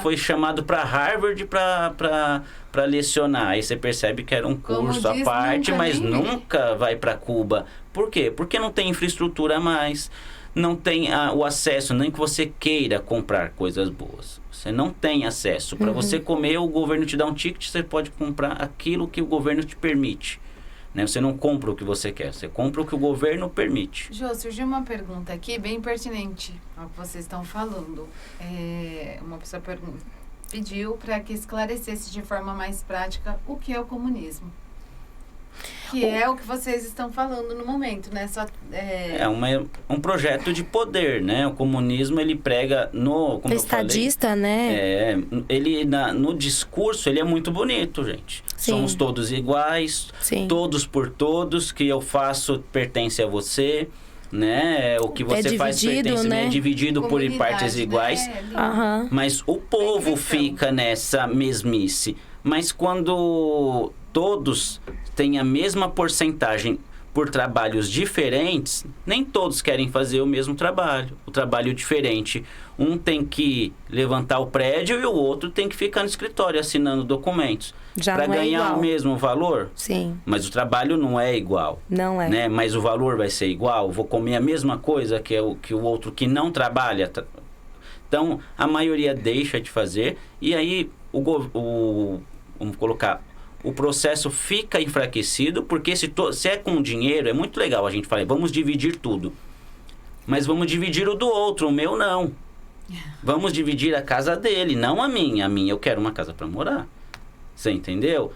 foi chamado para Harvard para lecionar. Aí você percebe que era um curso à parte, mas nunca vai para Cuba. Por quê? Porque não tem infraestrutura a mais, não tem o acesso, nem que você queira comprar coisas boas. Você não tem acesso. Para você comer, o governo te dá um ticket, você pode comprar aquilo que o governo te permite. Né? Você não compra o que você quer, você compra o que o governo permite. Jô, surgiu uma pergunta aqui bem pertinente ao que vocês estão falando. Uma pessoa pediu para que esclarecesse de forma mais prática o que é o comunismo. Que é o que vocês estão falando no momento, né? É um projeto de poder, né? O comunismo, ele prega como estadista, eu falei, né? Ele, no discurso, ele é muito bonito, gente. Sim. Somos todos iguais, Sim. todos por todos, que eu faço pertence a você, né? O que você faz pertence, né? É dividido por partes iguais. Né? Mas o povo fica nessa mesmice. Mas quando todos têm a mesma porcentagem por trabalhos diferentes, nem todos querem fazer o mesmo trabalho, o trabalho diferente. Um tem que levantar o prédio e o outro tem que ficar no escritório assinando documentos. Para ganhar igual. O mesmo valor? Sim. Mas o trabalho não é igual. Não é. Né? Mas o valor vai ser igual. Vou comer a mesma coisa que o outro que não trabalha. Então, a maioria deixa de fazer e aí vamos colocar, o processo fica enfraquecido, porque se é com dinheiro, é muito legal a gente falar, vamos dividir tudo. Mas vamos dividir o do outro, o meu não. Vamos dividir a casa dele, não a minha. A minha eu quero uma casa para morar. Você entendeu?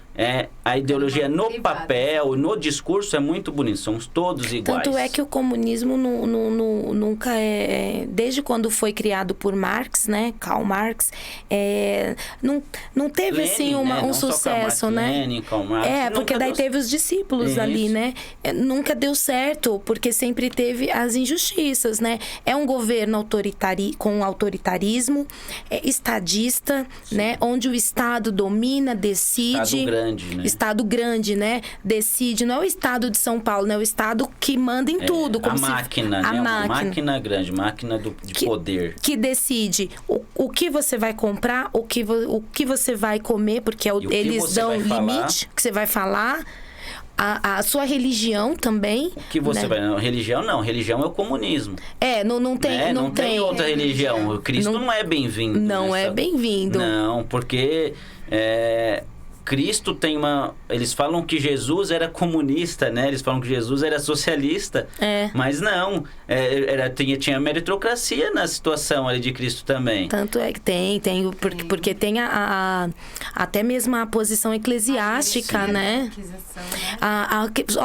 A ideologia no papel, no discurso é muito bonito. Somos todos iguais. Tanto é que o comunismo nunca desde quando foi criado por Marx, né? Karl Marx, não teve Lenin, assim né? um sucesso, Marx, né? Lenin, Karl Marx, porque daí teve os discípulos ali, né? Nunca deu certo, porque sempre teve as injustiças, né? É um governo com autoritarismo, estadista, né? Onde o Estado domina, decide. Estado grande, né? Estado grande, né? Decide. Não é o Estado de São Paulo, né? É o Estado que manda em tudo. Como máquina, né? Uma máquina grande, máquina de poder. Que decide o que você vai comprar, o que você vai comer, porque eles dão limite, o que você vai falar. A sua religião também. O que você vai... Religião não. Religião é o comunismo. Não tem... Né? Não tem outra religião. O Cristo não é bem-vindo. Não é bem-vindo. Não, porque... Cristo tem eles falam que Jesus era comunista, né? Eles falam que Jesus era socialista. Mas não. Tinha meritocracia na situação ali de Cristo também. Tanto é que tem. Porque tem até mesmo a posição eclesiástica, né?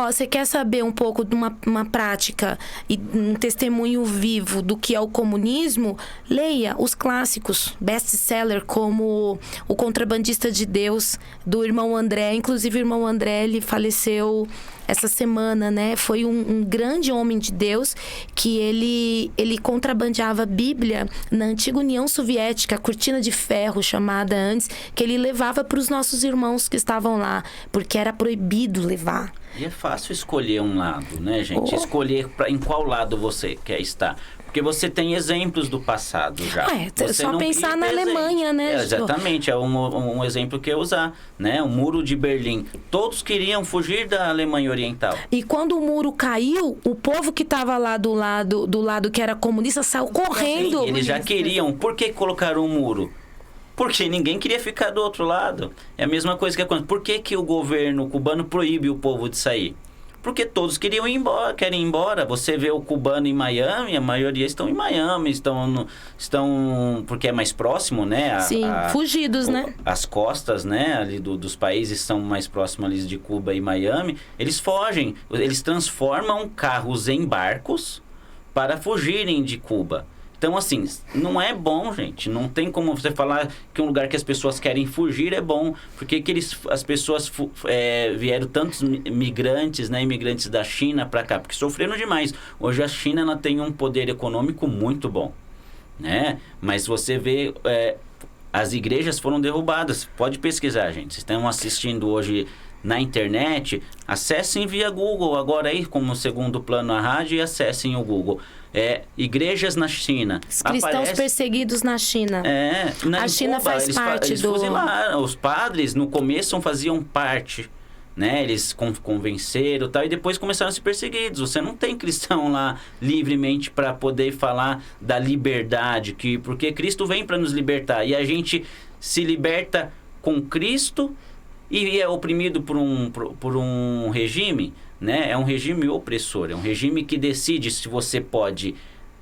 Você quer saber um pouco de uma prática e um testemunho vivo do que é o comunismo? Leia os clássicos, best-seller, como O Contrabandista de Deus, do irmão André. Inclusive, o irmão André, ele faleceu essa semana, né? Foi um grande homem de Deus que ele contrabandeava a Bíblia na antiga União Soviética, a cortina de ferro chamada antes, que ele levava para os nossos irmãos que estavam lá, porque era proibido levar. E é fácil escolher um lado, né, gente? Escolher em qual lado você quer estar. Porque você tem exemplos do passado já. Só pensar na Alemanha, né? Exatamente, é um exemplo que eu usar, né? O Muro de Berlim. Todos queriam fugir da Alemanha Oriental. E quando o muro caiu, o povo que estava lá do lado que era comunista saiu correndo. Sim, eles já queriam. Por que colocaram um muro? Porque ninguém queria ficar do outro lado. É a mesma coisa que acontece. Por que o governo cubano proíbe o povo de sair? Porque todos querem ir embora. Você vê o cubano em Miami, a maioria estão em Miami, estão porque é mais próximo, né? Sim, fugidos, né? As costas, né, ali dos países são mais próximos ali de Cuba e Miami. Eles fogem, eles transformam carros em barcos para fugirem de Cuba. Então, assim, não é bom, gente. Não tem como você falar que um lugar que as pessoas querem fugir é bom. Porque as pessoas vieram tantos migrantes, né? Imigrantes da China para cá, porque sofreram demais. Hoje a China ela tem um poder econômico muito bom, né? Mas você vê... as igrejas foram derrubadas. Pode pesquisar, gente. Vocês estão assistindo hoje na internet, acessem via Google. Agora aí, como segundo plano a rádio, e acessem o Google. Igrejas na China. Os cristãos perseguidos na China. Na China Cuba, faz parte eles do... fuzilaram. Os padres, no começo, faziam parte, né? Eles convenceram e tal, e depois começaram a ser perseguidos. Você não tem cristão lá livremente para poder falar da liberdade, porque Cristo vem para nos libertar. E a gente se liberta com Cristo e é oprimido por um regime, né? É um regime opressor, é um regime que decide se você pode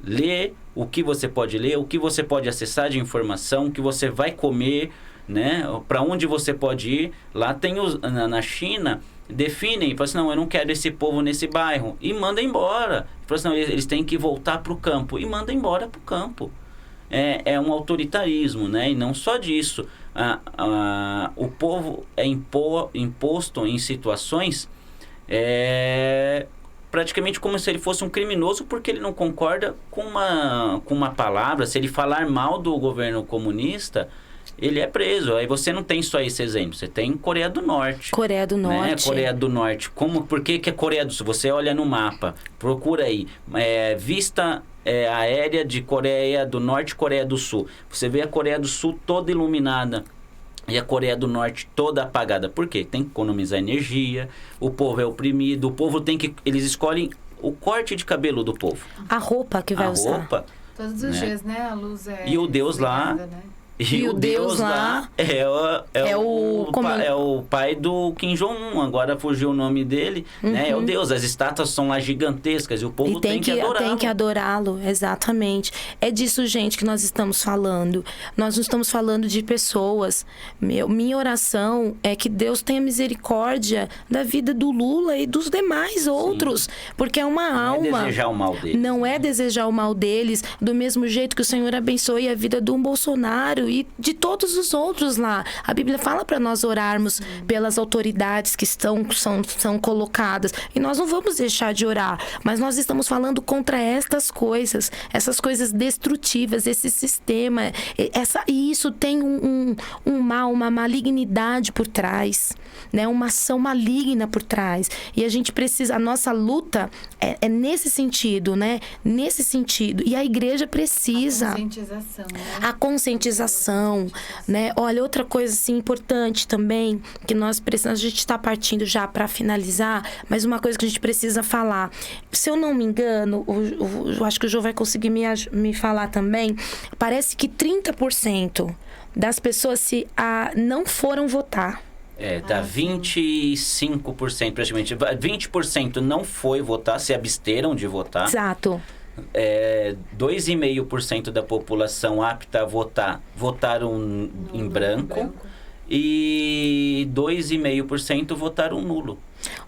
ler, o que você pode ler, o que você pode acessar de informação, o que você vai comer, né? Para onde você pode ir. Lá tem na China, definem, falam assim, não, eu não quero esse povo nesse bairro, e manda embora. Falam assim, não, eles têm que voltar para o campo, e manda embora para o campo. É um autoritarismo, né? E não só disso. O povo é imposto em situações praticamente como se ele fosse um criminoso, porque ele não concorda com uma palavra. Se ele falar mal do governo comunista, ele é preso. Aí você não tem só esse exemplo, você tem Coreia do Norte. Coreia do Norte. Né? Coreia do Norte. Por que é Coreia do Sul? Você olha no mapa, procura aí, vista aérea de Coreia do Norte e Coreia do Sul. Você vê a Coreia do Sul toda iluminada e a Coreia do Norte toda apagada. Por quê? Tem que economizar energia, o povo é oprimido, o povo eles escolhem o corte de cabelo do povo. A roupa que vai usar. Roupa. Todos os dias, né? A luz E o Deus lá... né? E o Deus lá é o pai do Kim Jong-un. Agora fugiu o nome dele, né? É o Deus. As estátuas são lá gigantescas e o povo tem que adorá-lo. Tem que adorá-lo, exatamente. É disso, gente, que nós estamos falando. Nós não estamos falando de pessoas. Minha oração é que Deus tenha misericórdia da vida do Lula e dos demais outros. Porque é uma alma. Não é desejar o mal deles. Não é desejar o mal deles, do mesmo jeito que o Senhor abençoe a vida do Bolsonaro e de todos os outros lá. A Bíblia fala para nós orarmos pelas autoridades que são colocadas. E nós não vamos deixar de orar. Mas nós estamos falando contra essas coisas destrutivas, esse sistema. E isso tem um mal, uma malignidade por trás, né? Uma ação maligna por trás. E a gente precisa, a nossa luta é nesse sentido, né? Nesse sentido. E a igreja precisa. A conscientização, né? A conscientização, né? Olha, outra coisa assim, importante também, que nós precisamos, a gente está partindo já para finalizar, mas uma coisa que a gente precisa falar. Se eu não me engano, eu acho que o João vai conseguir me falar também, parece que 30% das pessoas não foram votar. Dá 25%, praticamente. 20% não foi votar, se absteram de votar. Exato. 2,5% da população apta a votar votaram em branco e 2,5% votaram nulo.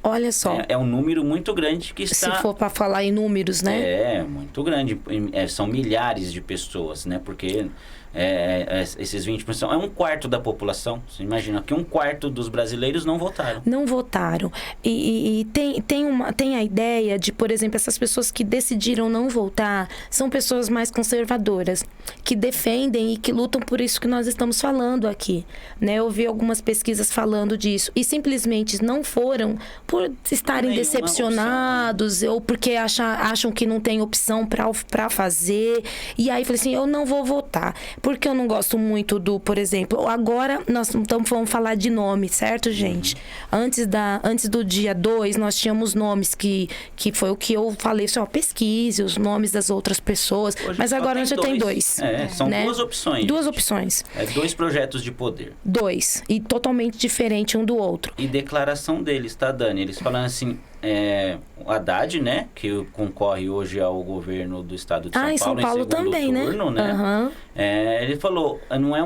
Olha só. É um número muito grande que está... Se for para falar em números, né? É, muito grande. São milhares de pessoas, né? Porque esses 20% é um quarto da população. Você imagina que um quarto dos brasileiros não votaram. Não votaram. E tem a ideia de, por exemplo, essas pessoas que decidiram não votar são pessoas mais conservadoras, que defendem e que lutam por isso que nós estamos falando aqui, né? Eu vi algumas pesquisas falando disso e simplesmente não foram por estarem decepcionados opção, né? Ou porque acham que não tem opção para fazer. E aí falei assim, eu não vou votar. Porque eu não gosto muito por exemplo, agora nós vamos falar de nome, certo, gente? Antes do dia 2, nós tínhamos nomes que foi o que eu falei, só pesquise os nomes das outras pessoas. Hoje mas agora a gente já tem 2. São, né? Duas opções. Duas opções. 2 projetos de poder. 2. E totalmente diferente um do outro. E declaração deles, tá, Dani? Eles falam assim, o Haddad, né? Que concorre hoje ao governo do estado de São Paulo. São Paulo em segundo também, turno, né? Uhum. Ele falou, não é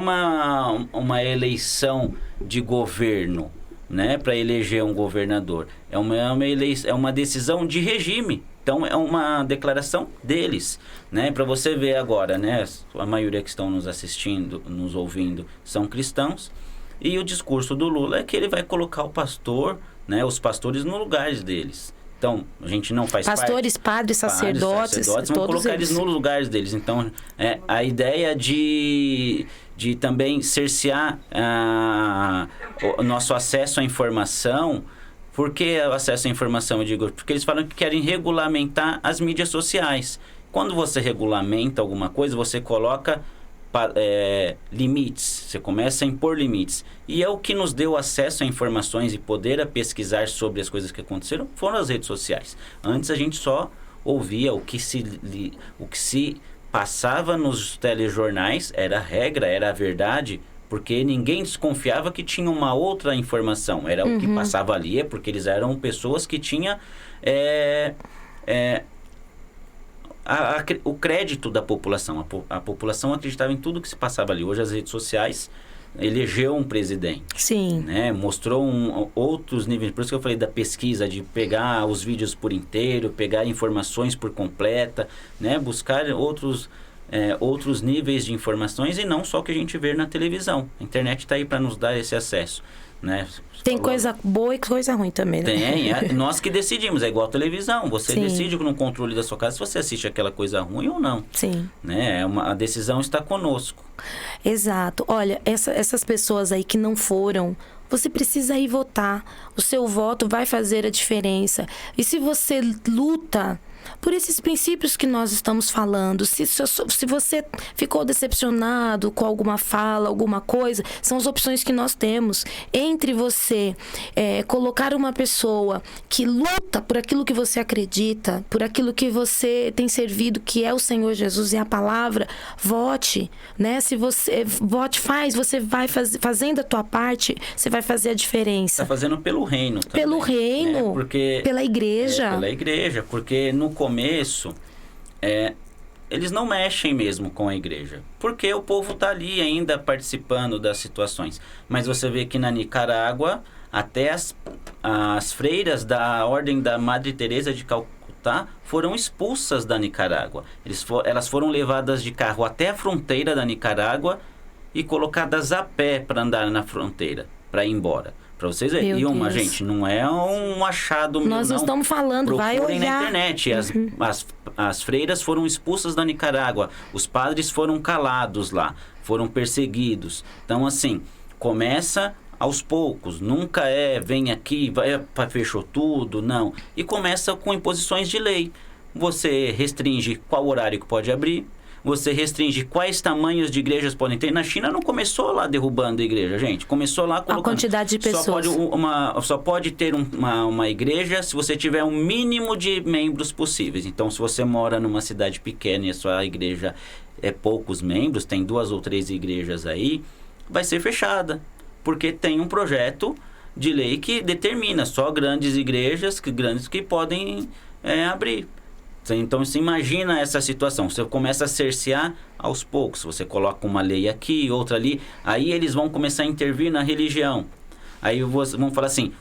uma eleição de governo, né? Para eleger um governador. É uma decisão de regime. Então, é uma declaração deles, né? Para você ver agora, né? A maioria que estão nos assistindo, nos ouvindo, são cristãos. E o discurso do Lula é que ele vai colocar o pastor, né? Os pastores no lugar deles. Então, a gente não faz pastores, padres, sacerdotes, vão todos colocar eles eles nos lugares deles. Então, a ideia de também cercear o nosso acesso à informação. Por que o acesso à informação, eu digo? Porque eles falam que querem regulamentar as mídias sociais. Quando você regulamenta alguma coisa, você coloca limites, você começa a impor limites. E é o que nos deu acesso a informações e poder a pesquisar sobre as coisas que aconteceram foram as redes sociais. Antes a gente só ouvia o que se passava nos telejornais, era a regra, era a verdade, porque ninguém desconfiava que tinha uma outra informação. Era o que passava ali, porque eles eram pessoas que tinham o crédito da população. A população acreditava em tudo que se passava ali. Hoje as redes sociais elegeu um presidente. Sim. Né? Mostrou outros níveis. Por isso que eu falei da pesquisa, de pegar os vídeos por inteiro, pegar informações por completa, né? Buscar outros níveis de informações e não só o que a gente vê na televisão. A internet está aí para nos dar esse acesso, né? Tem coisa boa e coisa ruim também, né? Tem, nós que decidimos, é igual a televisão. Você Sim. decide no controle da sua casa se você assiste aquela coisa ruim ou não. Sim. Né? A decisão está conosco. Exato. Olha, essas pessoas aí que não foram, você precisa ir votar. O seu voto vai fazer a diferença. E se você luta por esses princípios que nós estamos falando, se você ficou decepcionado com alguma fala, alguma coisa, são as opções que nós temos. Entre você colocar uma pessoa que luta por aquilo que você acredita, por aquilo que você tem servido, que é o Senhor Jesus e a palavra, vote, né? Se você você vai fazendo a tua parte, você vai fazer a diferença. Está fazendo pelo reino também. Pelo reino, né? Porque, pela igreja. Pela igreja, porque no começo, eles não mexem mesmo com a igreja, porque o povo está ali ainda participando das situações. Mas você vê que na Nicarágua, até as freiras da Ordem da Madre Teresa de Calcutá foram expulsas da Nicarágua. Elas foram levadas de carro até a fronteira da Nicarágua e colocadas a pé para andar na fronteira, para ir embora. Para vocês verem. E gente, não é um achado meu, nós não estamos falando, vai olhar. na internet. As freiras foram expulsas da Nicarágua. Os padres foram calados lá. Foram perseguidos. Então, assim, começa aos poucos. Nunca vem aqui, fechou tudo, não. E começa com imposições de lei. Você restringe qual horário que pode abrir. Você restringe quais tamanhos de igrejas podem ter. Na China não começou lá derrubando a igreja, gente. Começou lá colocando... A quantidade de pessoas. Só pode ter uma igreja se você tiver um mínimo de membros possíveis. Então, se você mora numa cidade pequena e a sua igreja é poucos membros, tem 2 ou 3 igrejas aí, vai ser fechada. Porque tem um projeto de lei que determina só grandes igrejas que podem abrir. Então, você imagina essa situação. Você começa a cercear aos poucos. Você coloca uma lei aqui, outra ali. Aí eles vão começar a intervir na religião. Aí vão falar assim,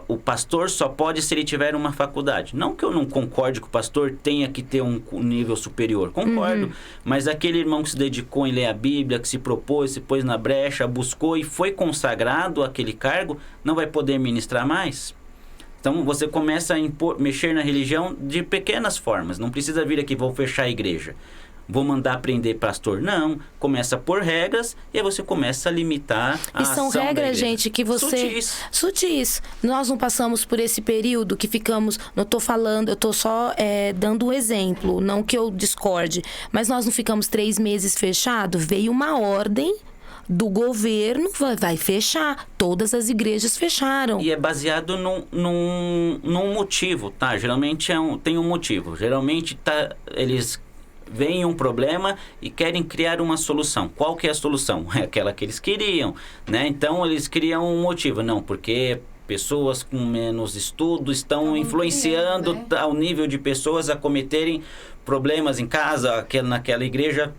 o pastor só pode se ele tiver uma faculdade. Não que eu não concorde que o pastor tenha que ter um nível superior. Concordo. Mas aquele irmão que se dedicou em ler a Bíblia, que se propôs, se pôs na brecha, buscou e foi consagrado àquele cargo, não vai poder ministrar mais? Então, você começa a mexer na religião de pequenas formas. Não precisa vir aqui, vou fechar a igreja. Vou mandar prender pastor. Não. Começa por regras e aí você começa a limitar a ação da igreja. E são regras, gente, que você... Sutis. Nós não passamos por esse período que ficamos... Não estou falando, eu estou só dando um exemplo. Não que eu discorde. Mas nós não ficamos 3 meses fechados. Veio uma ordem... do governo, vai fechar. Todas as igrejas fecharam. E é baseado num motivo, tá? Geralmente tem um motivo. Geralmente eles veem um problema e querem criar uma solução. Qual que é a solução? É aquela que eles queriam, né? Então, eles criam um motivo. Não, porque pessoas com menos estudo estão influenciando, né, ao nível de pessoas a cometerem problemas em casa. Naquela igreja,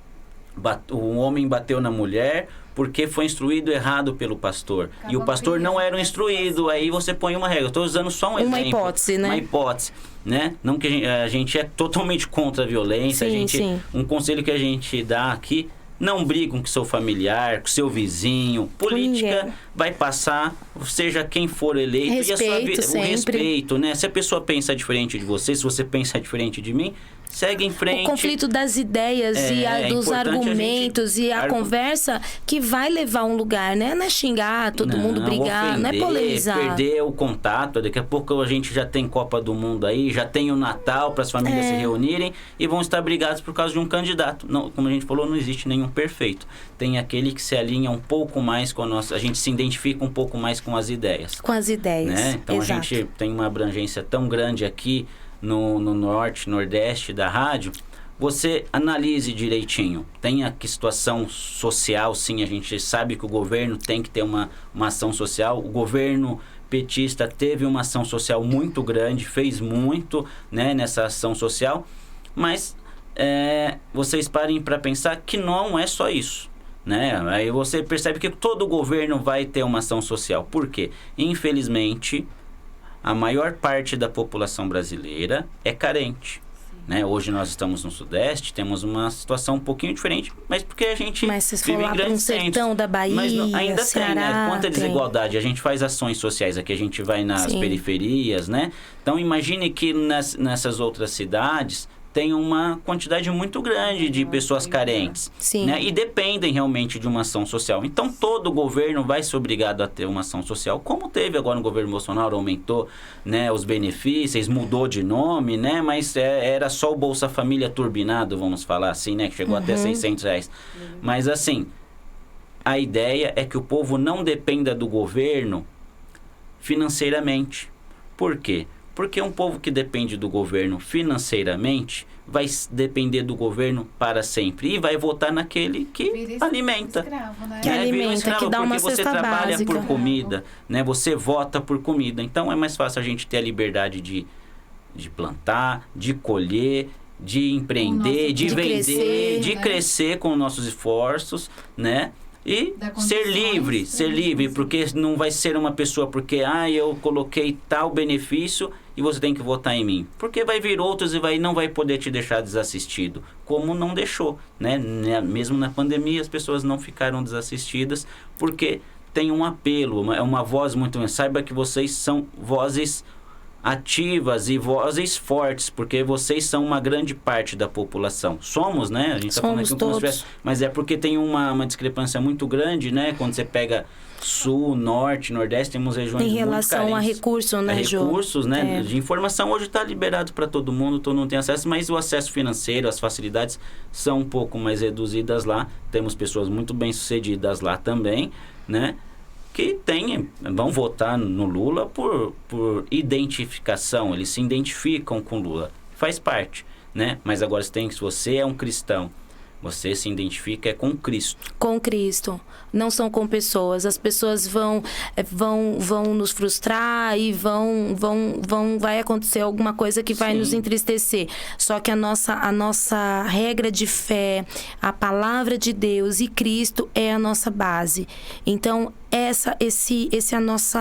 o homem bateu na mulher, porque foi instruído errado pelo pastor. E o pastor não era um instruído, aí você põe uma regra. Eu estou usando só um exemplo. Uma hipótese, né? Uma hipótese, né? Não que a gente é totalmente contra a violência. Sim. Um conselho que a gente dá aqui: não brigue com seu familiar, com seu vizinho. Política vai passar, seja quem for eleito. Respeito, e o respeito, né? Se a pessoa pensa diferente de você, se você pensa diferente de mim, segue em frente. O conflito das ideias dos argumentos e a conversa que vai levar a um lugar, né? Não é xingar, todo mundo brigar, não é polemizar. Perder o contato. Daqui a pouco a gente já tem Copa do Mundo aí, já tem o Natal para as famílias se reunirem e vão estar brigados por causa de um candidato. Não, como a gente falou, não existe nenhum perfeito. Tem aquele que se alinha um pouco mais com a nossa... A gente se identifica um pouco mais com as ideias. Com as ideias, né? Então exato. A gente tem uma abrangência tão grande aqui no norte, nordeste da rádio. Você analise direitinho. Tem a situação social, sim, a gente sabe que o governo tem que ter uma ação social. O governo petista teve uma ação social muito grande, fez muito, né, nessa ação social, mas vocês parem para pensar que não é só isso, né? Aí você percebe que todo governo vai ter uma ação social. Por quê? Infelizmente, a maior parte da população brasileira é carente. Né? Hoje nós estamos no Sudeste, temos uma situação um pouquinho diferente, mas porque a gente vive em grandes sertão da Bahia, mas ainda Ceará, tem, né? Quanta desigualdade. A gente faz ações sociais aqui, a gente vai nas periferias, né? Então imagine que nessas outras cidades tem uma quantidade muito grande de pessoas carentes, né? E dependem realmente de uma ação social. Então, todo governo vai ser obrigado a ter uma ação social, como teve agora no governo Bolsonaro, aumentou, né, os benefícios, mudou de nome, né? Mas era só o Bolsa Família turbinado, vamos falar assim, né? Que chegou até R$600. Mas, assim, a ideia é que o povo não dependa do governo financeiramente. Por quê? Porque um povo que depende do governo financeiramente vai depender do governo para sempre. E vai votar naquele que alimenta. Escravo, né? Que alimenta, que dá uma cesta básica. Porque você trabalha por comida, né? Você vota por comida. Então é mais fácil a gente ter a liberdade de plantar, de colher, de empreender, de vender, de crescer com nossos esforços, né? E ser livre, porque não vai ser uma pessoa porque eu coloquei tal benefício e você tem que votar em mim. Porque vai vir outros e não vai poder te deixar desassistido, como não deixou, né? Mesmo na pandemia as pessoas não ficaram desassistidas porque tem um apelo, é uma voz muito... Saiba que vocês são vozes ativas e vozes fortes, porque vocês são uma grande parte da população. Somos, né? A gente está falando aqui como se tivesse, mas é porque tem uma discrepância muito grande, né? Quando você pega Sul, Norte, Nordeste, temos regiões muito carentes. Em relação a recursos, né, Jô? Recursos, né? De informação hoje está liberado para todo mundo tem acesso, mas o acesso financeiro, as facilidades são um pouco mais reduzidas lá. Temos pessoas muito bem-sucedidas lá também, né? Que vão votar no Lula por identificação, eles se identificam com Lula, faz parte, né? Mas agora se você é um cristão, você se identifica com Cristo. Com Cristo, não são com pessoas. As pessoas vão nos frustrar e vai acontecer alguma coisa que vai nos entristecer. Só que a nossa regra de fé, a palavra de Deus e Cristo é a nossa base. Então, esse é o nosso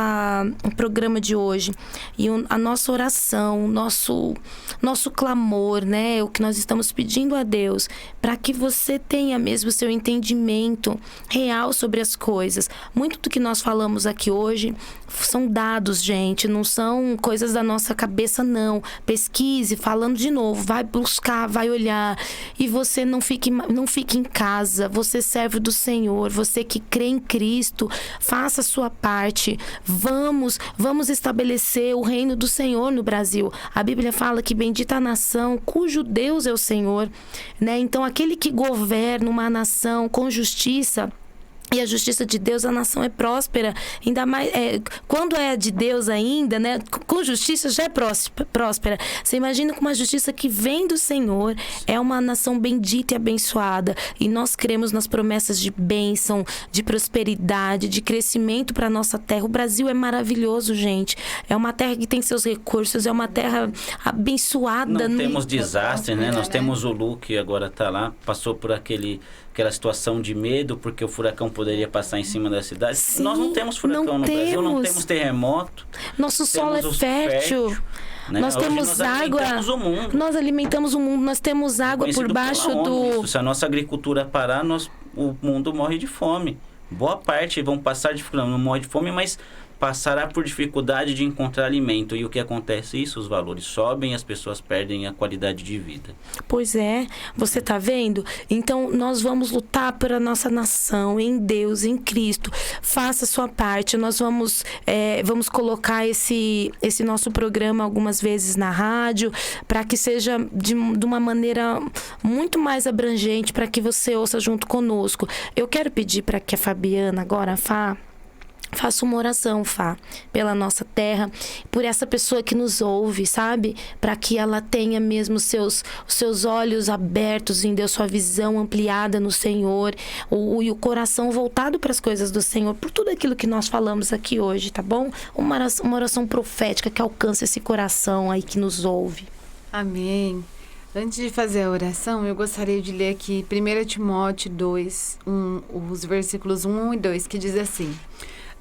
programa de hoje. E a nossa oração, nosso clamor, né? O que nós estamos pedindo a Deus, para que você tenha mesmo o seu entendimento real sobre as coisas. Muito do que nós falamos aqui hoje são dados, gente, não são coisas da nossa cabeça, não. Pesquise, falando de novo, vai buscar, vai olhar. E você não fique em casa, você serve do Senhor, você que crê em Cristo, faça a sua parte. Vamos estabelecer o reino do Senhor no Brasil. A Bíblia fala que bendita a nação cujo Deus é o Senhor, né? Então, aquele que governa uma nação com justiça, e a justiça de Deus, a nação é próspera. Ainda mais quando é de Deus ainda, né? Com justiça já é próspera. Você imagina com uma justiça que vem do Senhor, é uma nação bendita e abençoada. E nós cremos nas promessas de bênção, de prosperidade, de crescimento para a nossa terra. O Brasil é maravilhoso, gente. É uma terra que tem seus recursos, é uma terra abençoada. Não temos desastre, né? Nós temos o Lu, que agora está lá, passou por aquele aquela situação de medo, porque o furacão poderia passar em cima da cidade. Sim, Nós não temos furacão no Brasil, não temos terremoto. Nosso solo é fértil. Né? Nós temos água. Nós alimentamos o mundo. Nós temos água por baixo do... Se a nossa agricultura parar, o mundo morre de fome. Boa parte vão passar dificuldade, não morre de fome, mas passará por dificuldade de encontrar alimento. E o que acontece? Isso, os valores sobem e as pessoas perdem a qualidade de vida. Pois é, você tá vendo? Então, nós vamos lutar por a nossa nação, em Deus, em Cristo. Faça a sua parte. Nós vamos colocar esse nosso programa algumas vezes na rádio, para que seja de uma maneira muito mais abrangente, para que você ouça junto conosco. Eu quero pedir para que a Fabiana agora, faça uma oração, Fá, pela nossa terra, por essa pessoa que nos ouve, sabe? Para que ela tenha mesmo os seus olhos abertos em Deus, sua visão ampliada no Senhor, e o coração voltado para as coisas do Senhor, por tudo aquilo que nós falamos aqui hoje, tá bom? Uma oração profética que alcance esse coração aí que nos ouve. Amém. Antes de fazer a oração, eu gostaria de ler aqui 1 Timóteo 2, os versículos 1 e 2, que diz assim: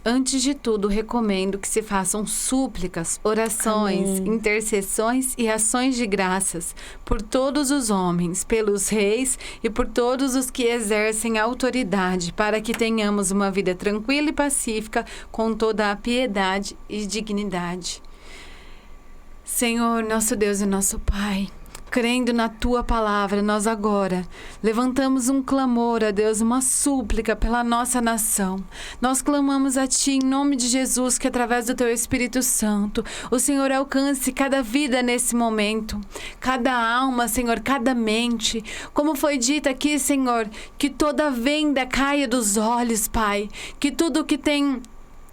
antes de tudo, recomendo que se façam súplicas, orações, Amém. intercessões e ações de graças por todos os homens, pelos reis e por todos os que exercem autoridade, para que tenhamos uma vida tranquila e pacífica, com toda a piedade e dignidade. Senhor, nosso Deus e nosso Pai, crendo na Tua palavra, nós agora levantamos um clamor a Deus, uma súplica pela nossa nação. Nós clamamos a Ti em nome de Jesus, que através do Teu Espírito Santo, o Senhor alcance cada vida nesse momento, cada alma, Senhor, cada mente. Como foi dito aqui, Senhor, que toda venda caia dos olhos, Pai, que tudo que tem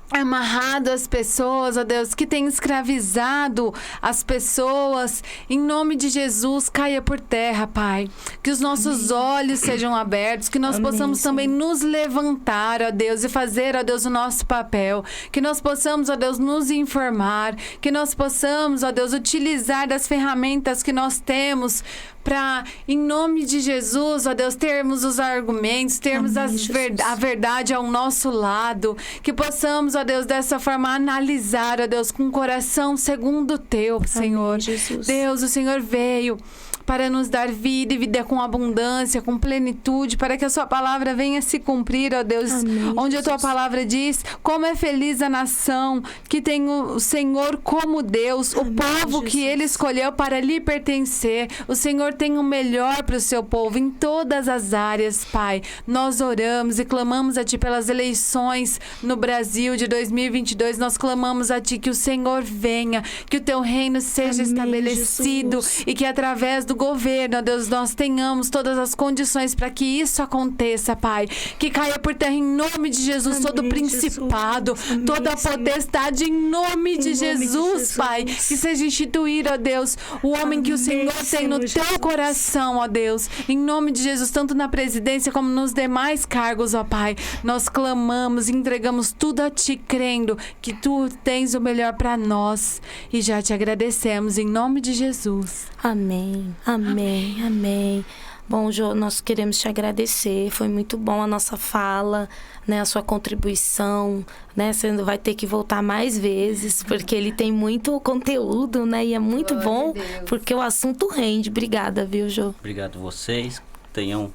amarrado as pessoas, ó Deus, que tem escravizado as pessoas, em nome de Jesus, caia por terra, Pai. Que os nossos olhos sejam abertos, que nós possamos também nos levantar, ó Deus, e fazer, ó Deus, o nosso papel. Que nós possamos, ó Deus, nos informar, que nós possamos, ó Deus, utilizar das ferramentas que nós temos para, em nome de Jesus, ó Deus, termos os argumentos, termos a verdade ao nosso lado, que possamos, ó Deus, dessa forma analisar, ó Deus, com o coração segundo o Teu, Senhor. Jesus. Deus, o Senhor veio para nos dar vida e vida com abundância, com plenitude, para que a Sua palavra venha se cumprir, ó Deus. Amém, onde Jesus. a Tua palavra diz: como é feliz a nação que tem o Senhor como Deus, o povo que Ele escolheu para lhe pertencer. O Senhor tem o melhor para o Seu povo em todas as áreas, Pai. Nós oramos e clamamos a Ti pelas eleições no Brasil de 2022. Nós clamamos a Ti que o Senhor venha, que o Teu reino seja estabelecido, Jesus. e que através do governo, ó Deus, nós tenhamos todas as condições para que isso aconteça, Pai. Que caia por terra em nome de Jesus todo o principado, toda a potestade em nome de Jesus, Pai. Que seja instituído, ó Deus, o homem que o Senhor tem no Teu coração, ó Deus. Em nome de Jesus, tanto na presidência como nos demais cargos, ó Pai. Nós clamamos e entregamos tudo a Ti, crendo que Tu tens o melhor para nós. E já Te agradecemos em nome de Jesus. Amém, amém, amém. Bom, Jô, nós queremos te agradecer. Foi muito bom a nossa fala, né? A sua contribuição, né? Você vai ter que voltar mais vezes, porque ele tem muito conteúdo, né? E é muito bom, porque o assunto rende. Obrigada, viu, Jô? Obrigado vocês. Tenham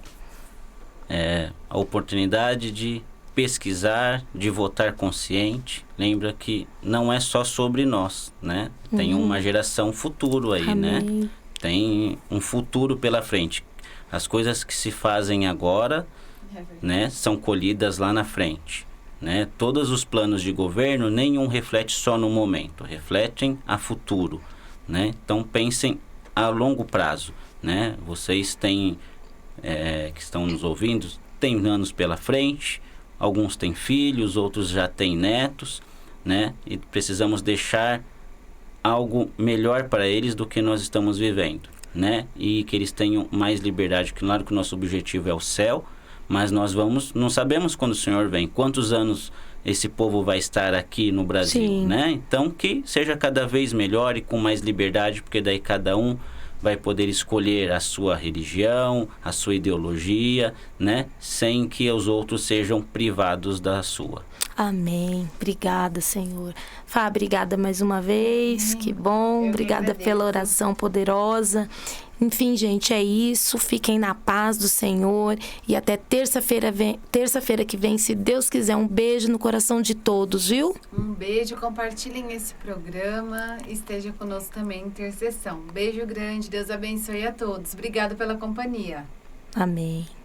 a oportunidade de pesquisar, de votar consciente. Lembra que não é só sobre nós, né? Tem uma geração futuro aí, Amém. né? Tem um futuro pela frente. As coisas que se fazem agora, né, são colhidas lá na frente, né? Todos os planos de governo, nenhum reflete só no momento, refletem a futuro, né? Então pensem a longo prazo, né? Vocês têm, que estão nos ouvindo, têm anos pela frente, alguns têm filhos, outros já têm netos, né? E precisamos deixar algo melhor para eles do que nós estamos vivendo, né? E que eles tenham mais liberdade. Claro que o nosso objetivo é o céu, mas nós não sabemos quando o Senhor vem, quantos anos esse povo vai estar aqui no Brasil, Sim. né? Então que seja cada vez melhor e com mais liberdade, porque daí cada um vai poder escolher a sua religião, a sua ideologia, né? Sem que os outros sejam privados da sua. Amém. Obrigada, Senhor. Fá, obrigada mais uma vez. Que bom. Obrigada pela oração poderosa. Enfim, gente, é isso. Fiquem na paz do Senhor. E até terça-feira que vem, se Deus quiser. Um beijo no coração de todos, viu? Um beijo. Compartilhem esse programa. Esteja conosco também em intercessão. Beijo grande. Deus abençoe a todos. Obrigada pela companhia. Amém.